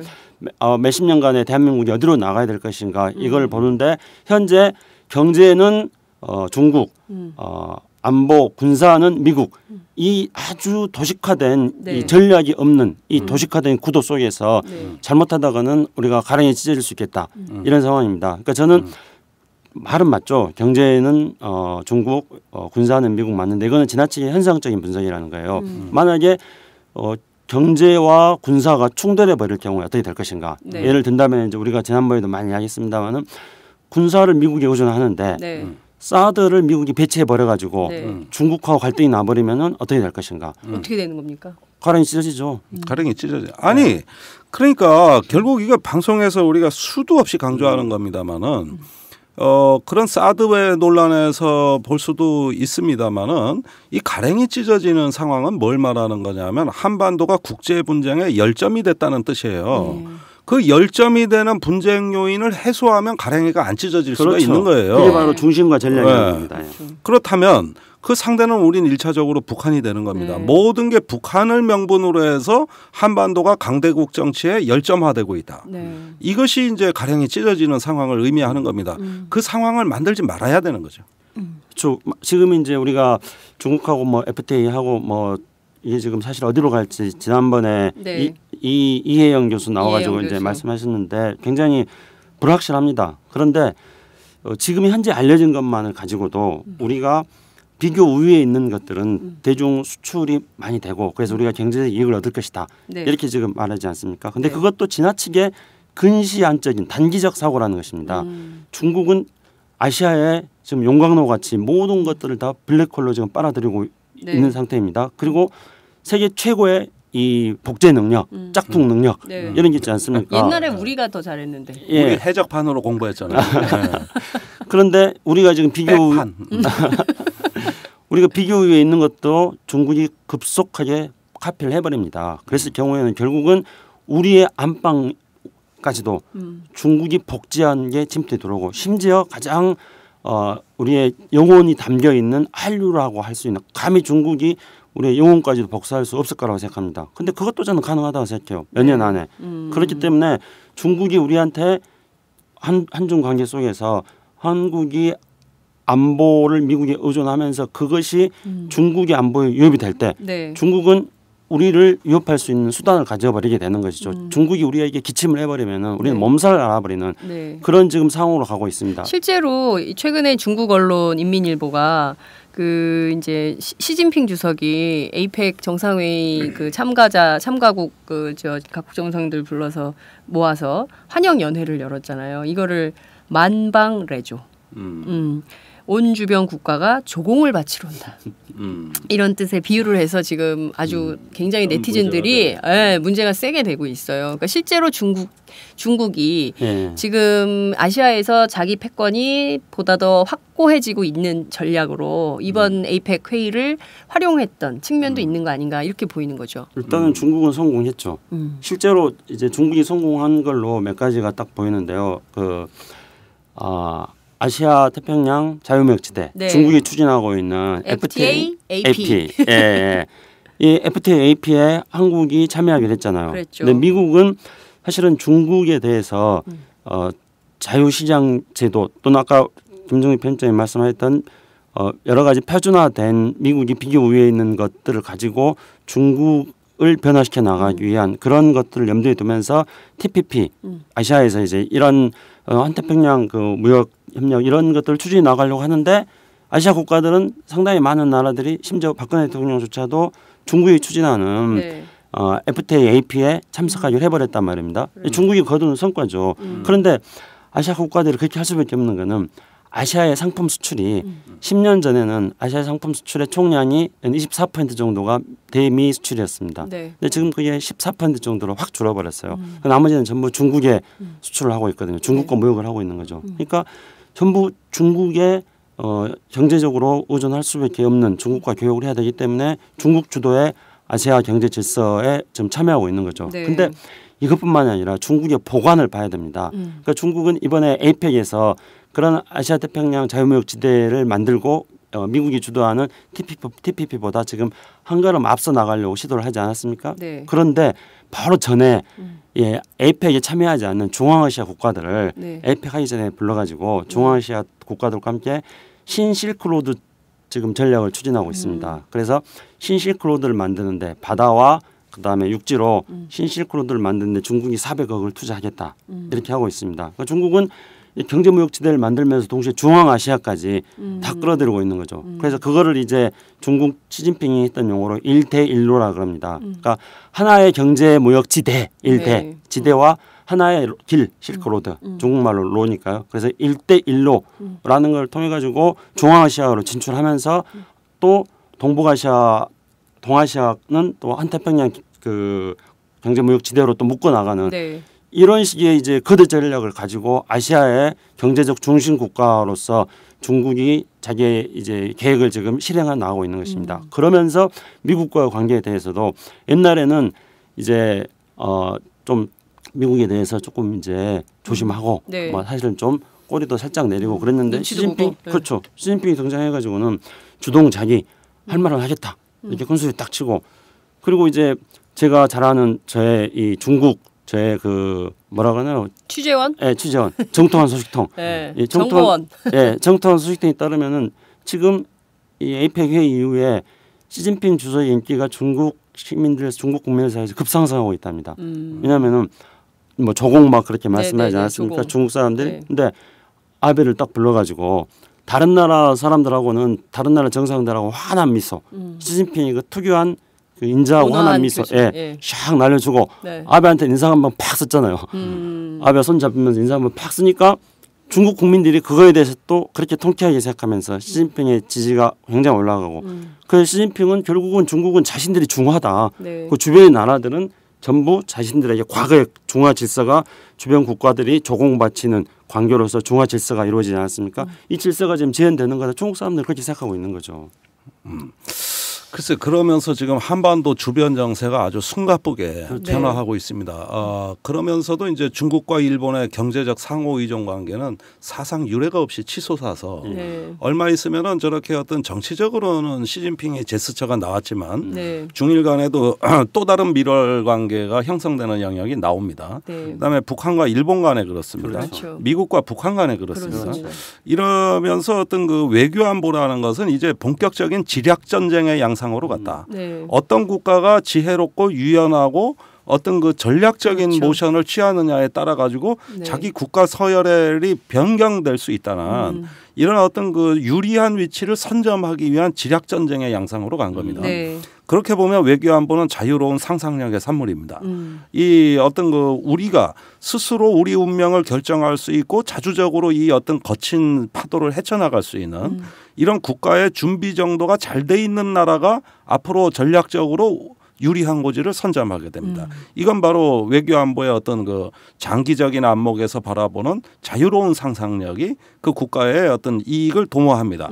Speaker 4: 몇십 년간에 대한민국이 어디로 나가야 될 것인가 이걸 보는데 현재 경제는 중국, 안보, 군사는 미국 이 아주 도식화된 이 전략이 없는 이 도식화된 구도 속에서 잘못하다가는 우리가 가랑이 찢어질 수 있겠다 이런 상황입니다. 그러니까 저는 말은 맞죠. 경제는 중국, 군사는 미국 맞는데 이거는 지나치게 현상적인 분석이라는 거예요. 만약에 경제와 군사가 충돌해 버릴 경우에 어떻게 될 것인가. 예를 든다면 이제 우리가 지난번에도 많이 이야기했습니다만은 군사를 미국에 의존하는데 사드를 미국이 배치해 버려 가지고 중국하고 갈등이 나버리면은 어떻게 될 것인가.
Speaker 2: 어떻게 되는 겁니까?
Speaker 4: 가랑이 찢어지죠.
Speaker 3: 가랑이 찢어져. 아니 그러니까 결국 이거 방송에서 우리가 수도 없이 강조하는 겁니다만은. 그런 사드웨 논란에서 볼 수도 있습니다만은 이 가랭이 찢어지는 상황은 뭘 말하는 거냐면 한반도가 국제 분쟁의 열점이 됐다는 뜻이에요. 그 열점이 되는 분쟁 요인을 해소하면 가랭이가 안 찢어질 수가 있는 거예요.
Speaker 4: 그게 바로 중심과 전략이라는 겁니다.
Speaker 3: 그렇다면 그 상대는 우리는 1차적으로 북한이 되는 겁니다.
Speaker 2: 네.
Speaker 3: 모든 게 북한을 명분으로 해서 한반도가 강대국 정치에 열점화되고 있다.
Speaker 2: 네.
Speaker 3: 이것이 이제 가량이 찢어지는 상황을 의미하는 겁니다. 그 상황을 만들지 말아야 되는 거죠.
Speaker 4: 그렇죠. 지금 이제 우리가 중국하고 뭐 FTA하고 뭐 이게 지금 사실 어디로 갈지 지난번에
Speaker 2: 네.
Speaker 4: 이혜영 교수 나와가지고
Speaker 2: 이혜영
Speaker 4: 이제
Speaker 2: 교수.
Speaker 4: 말씀하셨는데 굉장히 불확실합니다. 그런데 지금 현재 알려진 것만을 가지고도 우리가 비교 우위에 있는 것들은 대중 수출이 많이 되고 그래서 우리가 경제적 이익을 얻을 것이다.
Speaker 2: 네.
Speaker 4: 이렇게 지금 말하지 않습니까? 근데
Speaker 2: 네.
Speaker 4: 그것도 지나치게 근시안적인 단기적 사고라는 것입니다. 중국은 아시아에 지금 용광로 같이 모든 것들을 다 블랙홀로 지금 빨아들이고
Speaker 2: 네.
Speaker 4: 있는 상태입니다. 그리고 세계 최고의 이 복제 능력, 짝퉁 능력
Speaker 2: 네.
Speaker 4: 이런 게 있지 않습니까?
Speaker 2: 옛날에 우리가 더 잘했는데.
Speaker 3: 우리
Speaker 4: 예.
Speaker 3: 해적판으로 공부했잖아요. 네.
Speaker 4: 그런데 우리가 지금
Speaker 3: 백판.
Speaker 4: 우리가 비교 위에 있는 것도 중국이 급속하게 카피를 해버립니다. 그랬을 경우에는 결국은 우리의 안방까지도 중국이 복제한 게 침투해 들어오고 심지어 가장 우리의 영혼이 담겨 있는 한류라고 할 수 있는 감히 중국이 우리의 영혼까지도 복사할 수 없을 거라고 생각합니다. 근데 그것도 저는 가능하다고 생각해요. 몇 년 안에. 그렇기 때문에 중국이 우리한테 한중 관계 속에서 한국이 안보를 미국에 의존하면서 그것이 중국의 안보에 위협이 될 때
Speaker 2: 네.
Speaker 4: 중국은 우리를 위협할 수 있는 수단을 가져버리게 되는 것이죠. 중국이 우리에게 기침을 해버리면은 우리는
Speaker 2: 네.
Speaker 4: 몸살을 알아버리는
Speaker 2: 네.
Speaker 4: 그런 지금 상황으로 가고 있습니다.
Speaker 2: 실제로 최근에 중국 언론 인민일보가 그 이제 시진핑 주석이 에이펙 정상회의 그 참가국 각국 정상들 불러서 모아서 환영 연회를 열었잖아요. 이거를 만방레조. 온 주변 국가가 조공을 바치러 온다. 이런 뜻의 비유를 해서 지금 아주 굉장히 네티즌들이 문제가 세게 되고 있어요. 그러니까 실제로 중국이
Speaker 4: 예.
Speaker 2: 지금 아시아에서 자기 패권이 보다 더 확고해지고 있는 전략으로 이번 에이펙 회의를 활용했던 측면도 있는 거 아닌가 이렇게 보이는 거죠.
Speaker 4: 일단은 중국은 성공했죠. 실제로 이제 중국이 성공한 걸로 몇 가지가 딱 보이는데요. 아시아 태평양 자유무역지대
Speaker 2: 네.
Speaker 4: 중국이 추진하고 있는
Speaker 2: FTA, AP.
Speaker 4: 예. 이 FTA, AP에 한국이 참여하기로 했잖아요.
Speaker 2: 그랬죠.
Speaker 4: 근데 미국은 사실은 중국에 대해서 자유시장 제도 또는 아까 김정일 편집장이 말씀하셨던 여러 가지 표준화된 미국이 비교 우위에 있는 것들을 가지고 중국을 변화시켜 나가기 위한 그런 것들을 염두에 두면서 TPP 아시아에서 이제 이런 한태평양 그 무역 협력 이런 것들을 추진해 나가려고 하는데 아시아 국가들은 상당히 많은 나라들이 심지어 박근혜 대통령조차도 중국이 추진하는
Speaker 2: 네.
Speaker 4: FTA, AP에 참석하기로 해버렸단 말입니다. 중국이 거둔 성과죠. 그런데 아시아 국가들이 그렇게 할 수밖에 없는 거는 아시아의 상품 수출이 10년 전에는 아시아 상품 수출의 총량이 24% 정도가 대미 수출이었습니다.
Speaker 2: 네.
Speaker 4: 근데 지금 그게 14% 정도로 확 줄어버렸어요. 나머지는 전부 중국에 수출을 하고 있거든요. 중국과 무역을 하고 있는 거죠. 그러니까 전부 중국에 경제적으로 의존할 수밖에 없는 중국과 교역을 해야 되기 때문에 중국 주도의 아시아 경제 질서에 좀 참여하고 있는 거죠.
Speaker 2: 네.
Speaker 4: 근데 이것뿐만이 아니라 중국의 보관을 봐야 됩니다. 그러니까 중국은 이번에 에이펙에서 그런 아시아 태평양 자유무역 지대를 만들고 미국이 주도하는 TPP보다 지금 한 걸음 앞서 나가려고 시도를 하지 않았습니까?
Speaker 2: 네.
Speaker 4: 그런데 바로 전에 에이펙에 참여하지 않는 중앙아시아 국가들을
Speaker 2: 네.
Speaker 4: 에이펙 하기 전에 불러가지고 중앙아시아 국가들과 함께 신실크로드 지금 전략을 추진하고 있습니다. 그래서 신실크로드를 만드는데 바다와 그다음에 육지로 신실크로드를 만드는데 중국이 400억을 투자하겠다 이렇게 하고 있습니다. 그러니까 중국은 경제무역지대를 만들면서 동시에 중앙아시아까지 다 끌어들이고 있는 거죠. 그래서 그거를 이제 중국 시진핑이 했던 용어로 1대1로라 그럽니다. 그러니까 하나의 경제무역지대 1대
Speaker 2: 네.
Speaker 4: 지대와 하나의 길 실크로드 중국말로 로니까요. 그래서 1대1로라는 걸 통해 가지고 중앙아시아로 진출하면서 또 동북아시아 동아시아는 또 한태평양 그 경제무역지대로 또 묶어 나가는
Speaker 2: 네.
Speaker 4: 이런 식의 이제 거대 전략을 가지고 아시아의 경제적 중심 국가로서 중국이 자기의 이제 계획을 지금 실행해 나가고 있는 것입니다. 그러면서 미국과의 관계에 대해서도 옛날에는 이제 좀 미국에 대해서 조금 이제 조심하고
Speaker 2: 네.
Speaker 4: 뭐 사실은 좀 꼬리도 살짝 내리고 그랬는데 시진핑
Speaker 2: 네.
Speaker 4: 그렇죠. 시진핑이 등장해가지고는 주동 자기 할 말을 하겠다 이렇게 큰 소리 딱 치고 그리고 이제 제가 잘 아는 저의 이 중국 저의 그 뭐라 그러나요?
Speaker 2: 취재원?
Speaker 4: 네, 취재원. 정통한 소식통.
Speaker 2: 네,
Speaker 4: 이
Speaker 2: 정보원.
Speaker 4: 네, 정통한 소식통에 따르면은 지금 이 에이펙 회의 이후에 시진핑 주석의 인기가 중국 시민들, 중국 국민들 사이에서 급상승하고 있답니다. 왜냐하면은 뭐 조공 막 그렇게 말씀하지 않았습니까? 조공. 중국 사람들이. 네. 근데 아베를 딱 불러가지고 다른 나라 사람들하고는 다른 나라 정상들하고 환한 미소. 시진핑이 그 특유한 그 인자하고 환한 미소, 샥 날려주고 네. 아베한테 인상 한번 팍 썼잖아요. 아베 손 잡으면서 인상 한번 팍 쓰니까 중국 국민들이 그거에 대해서 또 그렇게 통쾌하게 생각하면서 시진핑의 지지가 굉장히 올라가고 그래서 시진핑은 결국은 중국은 자신들이 중화다. 네. 그 주변의 나라들은 전부 자신들에게 과거의 중화 질서가 주변 국가들이 조공바치는 관계로서 중화 질서가 이루어지지 않았습니까? 이 질서가 지금 재현되는 거다. 중국 사람들은 그렇게 생각하고 있는 거죠.
Speaker 3: 글쎄 그러면서 지금 한반도 주변 정세가 아주 숨가쁘게 변화하고 있습니다. 그러면서도 이제 중국과 일본의 경제적 상호 의존 관계는 사상 유례가 없이 치솟아서 얼마 있으면은 저렇게 어떤 정치적으로는 시진핑의 제스처가 나왔지만 중일 간에도 또 다른 밀월 관계가 형성되는 영역이 나옵니다. 그다음에 북한과 일본 간에 그렇습니다. 그렇죠. 미국과 북한 간에 그렇습니다. 이러면서 어떤 그 외교 안보라는 것은 이제 본격적인 지략 전쟁의 양상으로 갔다. 어떤 국가가 지혜롭고 유연하고 어떤 그 전략적인 그렇죠. 모션을 취하느냐에 따라 가지고 자기 국가 서열이 변경될 수 있다는 이런 어떤 그 유리한 위치를 선점하기 위한 지략 전쟁의 양상으로 간 겁니다. 그렇게 보면 외교 안보는 자유로운 상상력의 산물입니다. 이 어떤 그 우리가 스스로 우리 운명을 결정할 수 있고 자주적으로 이 어떤 거친 파도를 헤쳐나갈 수 있는 이런 국가의 준비 정도가 잘 돼 있는 나라가 앞으로 전략적으로 유리한 고지를 선점하게 됩니다. 이건 바로 외교 안보의 어떤 그 장기적인 안목에서 바라보는 자유로운 상상력이 그 국가의 어떤 이익을 도모합니다.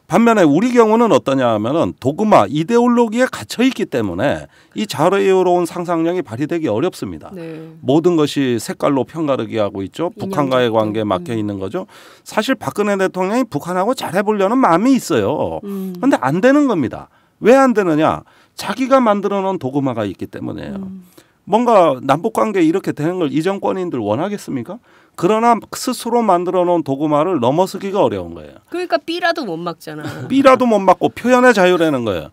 Speaker 3: 반면에 우리 경우는 어떠냐 하면은 도그마 이데올로기에 갇혀 있기 때문에 이 자유로운 상상력이 발휘되기 어렵습니다. 모든 것이 색깔로 편가르기 하고 있죠. 북한과의 관계에 막혀 있는 거죠. 사실 박근혜 대통령이 북한하고 잘해보려는 마음이 있어요. 그런데 안 되는 겁니다. 왜 안 되느냐? 자기가 만들어 놓은 도그마가 있기 때문이에요. 뭔가 남북관계 이렇게 되는 걸 이 정권인들 원하겠습니까? 그러나 스스로 만들어 놓은 도그마를 넘어서기가 어려운 거예요.
Speaker 2: 그러니까 B라도 못 막잖아.
Speaker 3: B라도 못 막고 표현의 자유라는 거예요.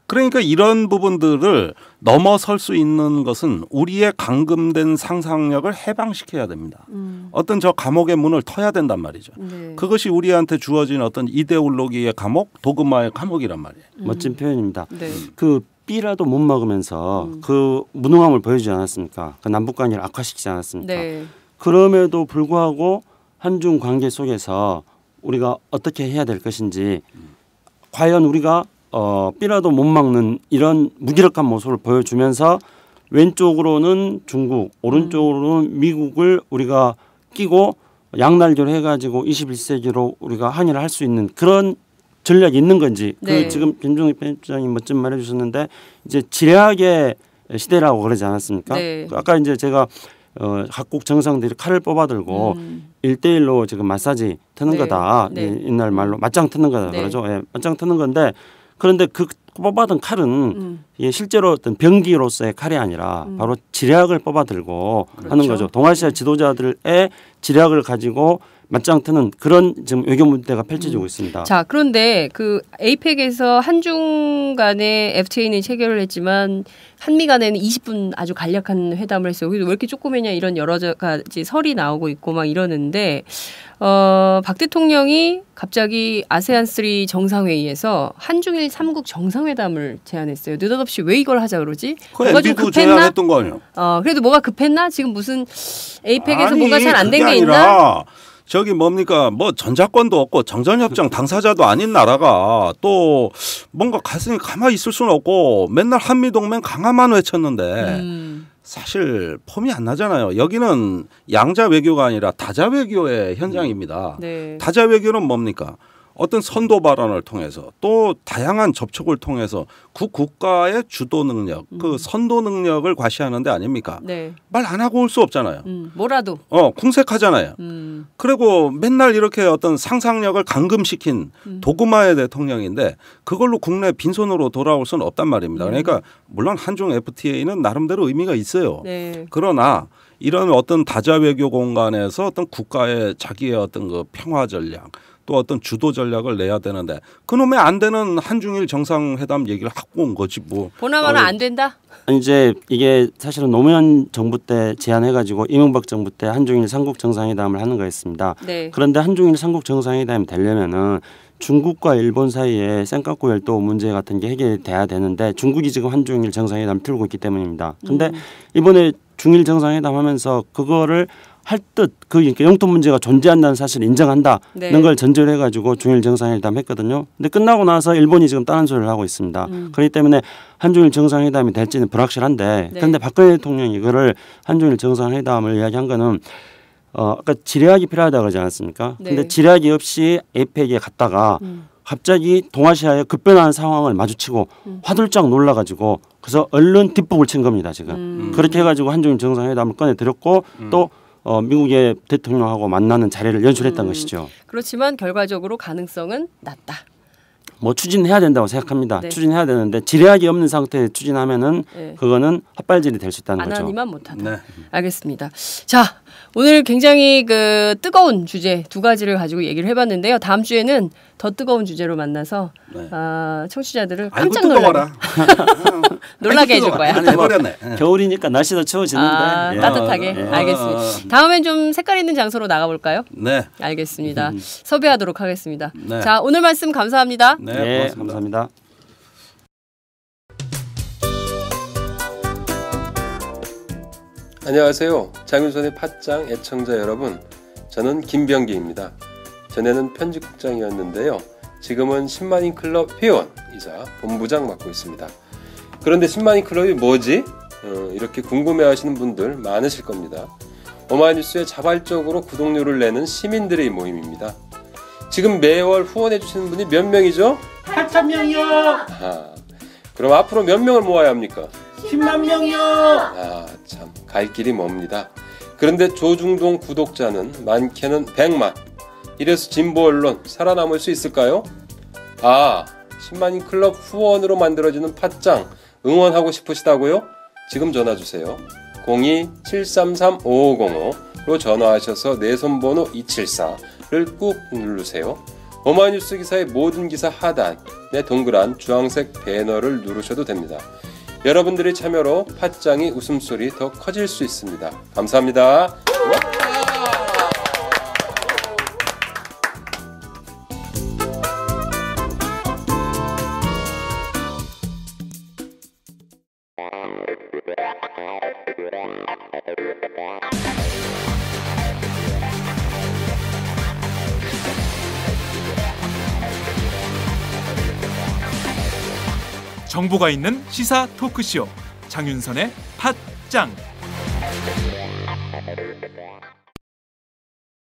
Speaker 3: 그러니까 이런 부분들을 넘어설 수 있는 것은 우리의 감금된 상상력을 해방시켜야 됩니다. 어떤 저 감옥의 문을 터야 된단 말이죠. 그것이 우리한테 주어진 어떤 이데올로기의 감옥, 도그마의 감옥이란 말이에요.
Speaker 4: 멋진 표현입니다. 그 B라도 못 막으면서 그 무능함을 보여주지 않았습니까? 그 남북관계를 악화시키지 않았습니까? 그럼에도 불구하고 한중 관계 속에서 우리가 어떻게 해야 될 것인지 과연 우리가 B라도 못 막는 이런 무기력한 모습을 보여주면서 왼쪽으로는 중국, 오른쪽으로는 미국을 우리가 끼고 양날개로 해가지고 21세기로 우리가 항의를 할 수 있는 그런 전략이 있는 건지 그 지금 김종익 편집장님 멋진 말 해주셨는데 이제 지략의 시대라고 그러지 않았습니까? 아까 이제 제가 각국 정상들이 칼을 뽑아들고 1대1로 지금 마사지 트는 거다. 옛날 말로 맞짱 트는 거다 그러죠. 맞짱 트는 건데 그런데 그 뽑아든 칼은 이게 실제로 어떤 병기로서의 칼이 아니라 바로 지략을 뽑아들고 하는 거죠. 동아시아 지도자들의 지략을 가지고 맞짱 트는 그런 지금 외교 무대가 펼쳐지고 있습니다.
Speaker 2: 자, 그런데 그 에이펙에서 한중 간의 FTA는 체결을 했지만 한미 간에는 20분 아주 간략한 회담을 했어요. 그래서 왜 이렇게 조그매냐 이런 여러 가지 설이 나오고 있고 막 이러는데 박 대통령이 갑자기 아세안3 정상회의에서 한중일 3국 정상회담을 제안했어요. 느닷없이 왜 이걸 하자 그러지?
Speaker 3: 뭐가 좀 급했나? 했던 거 아니에요?
Speaker 2: 그래도 뭐가 급했나? 지금 무슨 에이펙에서 뭐가 잘 안 된 게 있나?
Speaker 3: 저기 뭡니까 뭐 전자권도 없고 정전협정 당사자도 아닌 나라가 또 뭔가 가슴이 가만히 있을 수는 없고 맨날 한미동맹 강화만 외쳤는데 사실 폼이 안 나잖아요. 여기는 양자 외교가 아니라 다자 외교의 현장입니다. 다자 외교는 뭡니까? 어떤 선도 발언을 통해서 또 다양한 접촉을 통해서 그 국가의 주도 능력, 그 선도 능력을 과시하는 데 아닙니까?
Speaker 2: 네.
Speaker 3: 말 안 하고 올 수 없잖아요.
Speaker 2: 뭐라도.
Speaker 3: 궁색하잖아요. 그리고 맨날 이렇게 어떤 상상력을 감금시킨 도그마의 대통령인데 그걸로 국내 빈손으로 돌아올 수는 없단 말입니다. 그러니까 물론 한중 FTA는 나름대로 의미가 있어요.
Speaker 2: 네.
Speaker 3: 그러나 이런 어떤 다자 외교 공간에서 어떤 국가의 자기의 어떤 그 평화 전략 또 어떤 주도 전략을 내야 되는데 그놈의 안 되는 한중일 정상회담 얘기를 하고 온 거지 뭐.
Speaker 2: 보나마나 안 된다?
Speaker 4: 이제 이게 사실은 노무현 정부 때 제안해가지고 이명박 정부 때 한중일 삼국 정상회담을 하는 거였습니다.
Speaker 2: 네.
Speaker 4: 그런데 한중일 삼국 정상회담이 되려면은 중국과 일본 사이에 센카쿠 열도 문제 같은 게 해결돼야 되는데 중국이 지금 한중일 정상회담을 틀고 있기 때문입니다. 그런데 이번에 중일 정상회담 하면서 그거를 할 듯 그 영토 문제가 존재한다는 사실을 인정한다는
Speaker 2: 네.
Speaker 4: 걸 전제로 해가지고 중일 정상회담 했거든요. 근데 끝나고 나서 일본이 지금 다른 소리를 하고 있습니다. 그렇기 때문에 한중일 정상회담이 될지는 불확실한데
Speaker 2: 네.
Speaker 4: 그런데 박근혜 대통령이 이거를 한중일 정상회담을 이야기한 거는 아까 지뢰학이 필요하다고 그러지 않았습니까?
Speaker 2: 네.
Speaker 4: 근데 지뢰학이 없이 에이펙에 갔다가 갑자기 동아시아의 급변하는 상황을 마주치고 화들짝 놀라가지고 그래서 얼른 뒷북을 친 겁니다 지금. 그렇게 해가지고 한중일 정상회담을 꺼내들였고 또 미국의 대통령하고 만나는 자리를 연출했던 것이죠.
Speaker 2: 그렇지만 결과적으로 가능성은 낮다.
Speaker 4: 뭐 추진해야 된다고 생각합니다.
Speaker 2: 네.
Speaker 4: 추진해야 되는데 지뢰학이 없는 상태에 추진하면은
Speaker 2: 네.
Speaker 4: 그거는 헛발질이 될 수 있다는
Speaker 2: 안
Speaker 4: 거죠.
Speaker 2: 하니만 못하다.
Speaker 3: 네.
Speaker 2: 알겠습니다. 자, 오늘 굉장히 그 뜨거운 주제 두 가지를 가지고 얘기를 해봤는데요. 다음 주에는 더 뜨거운 주제로 만나서
Speaker 3: 네.
Speaker 2: 청취자들을
Speaker 3: 아이고
Speaker 2: 깜짝 놀라게 해줄 거야.
Speaker 3: 해버렸네.
Speaker 4: 겨울이니까 날씨도 추워지는데 예.
Speaker 2: 따뜻하게. 알겠습니다. 다음엔 좀 색깔 있는 장소로 나가볼까요?
Speaker 3: 네.
Speaker 2: 알겠습니다. 섭외하도록 하겠습니다.
Speaker 3: 네.
Speaker 2: 자, 오늘 말씀 감사합니다.
Speaker 3: 네,
Speaker 4: 네,
Speaker 3: 고맙습니다.
Speaker 4: 감사합니다.
Speaker 5: 안녕하세요. 장윤선의 팟짱 애청자 여러분. 저는 김병기입니다. 전에는 편집국장이었는데요. 지금은 10만인 클럽 회원이자 본부장 맡고 있습니다. 그런데 10만인 클럽이 뭐지? 이렇게 궁금해하시는 분들 많으실 겁니다. 오마이뉴스에 자발적으로 구독료를 내는 시민들의 모임입니다. 지금 매월 후원해주시는 분이 몇 명이죠?
Speaker 6: 8,000명이요.
Speaker 5: 그럼 앞으로 몇 명을 모아야 합니까?
Speaker 6: 10만 명이요.
Speaker 5: 참, 갈 길이 멉니다. 그런데 조중동 구독자는 많게는 100만. 이래서 진보 언론 살아남을 수 있을까요? 10만인 클럽 후원으로 만들어지는 팟짱 응원하고 싶으시다고요? 지금 전화주세요. 02-733-5505로 전화하셔서 내 손번호 274를 꾹 누르세요. 오마이뉴스 기사의 모든 기사 하단에 동그란 주황색 배너를 누르셔도 됩니다. 여러분들의 참여로 팟짱이 웃음소리 더 커질 수 있습니다. 감사합니다.
Speaker 1: 정보가 있는 시사 토크쇼 장윤선의 팟짱.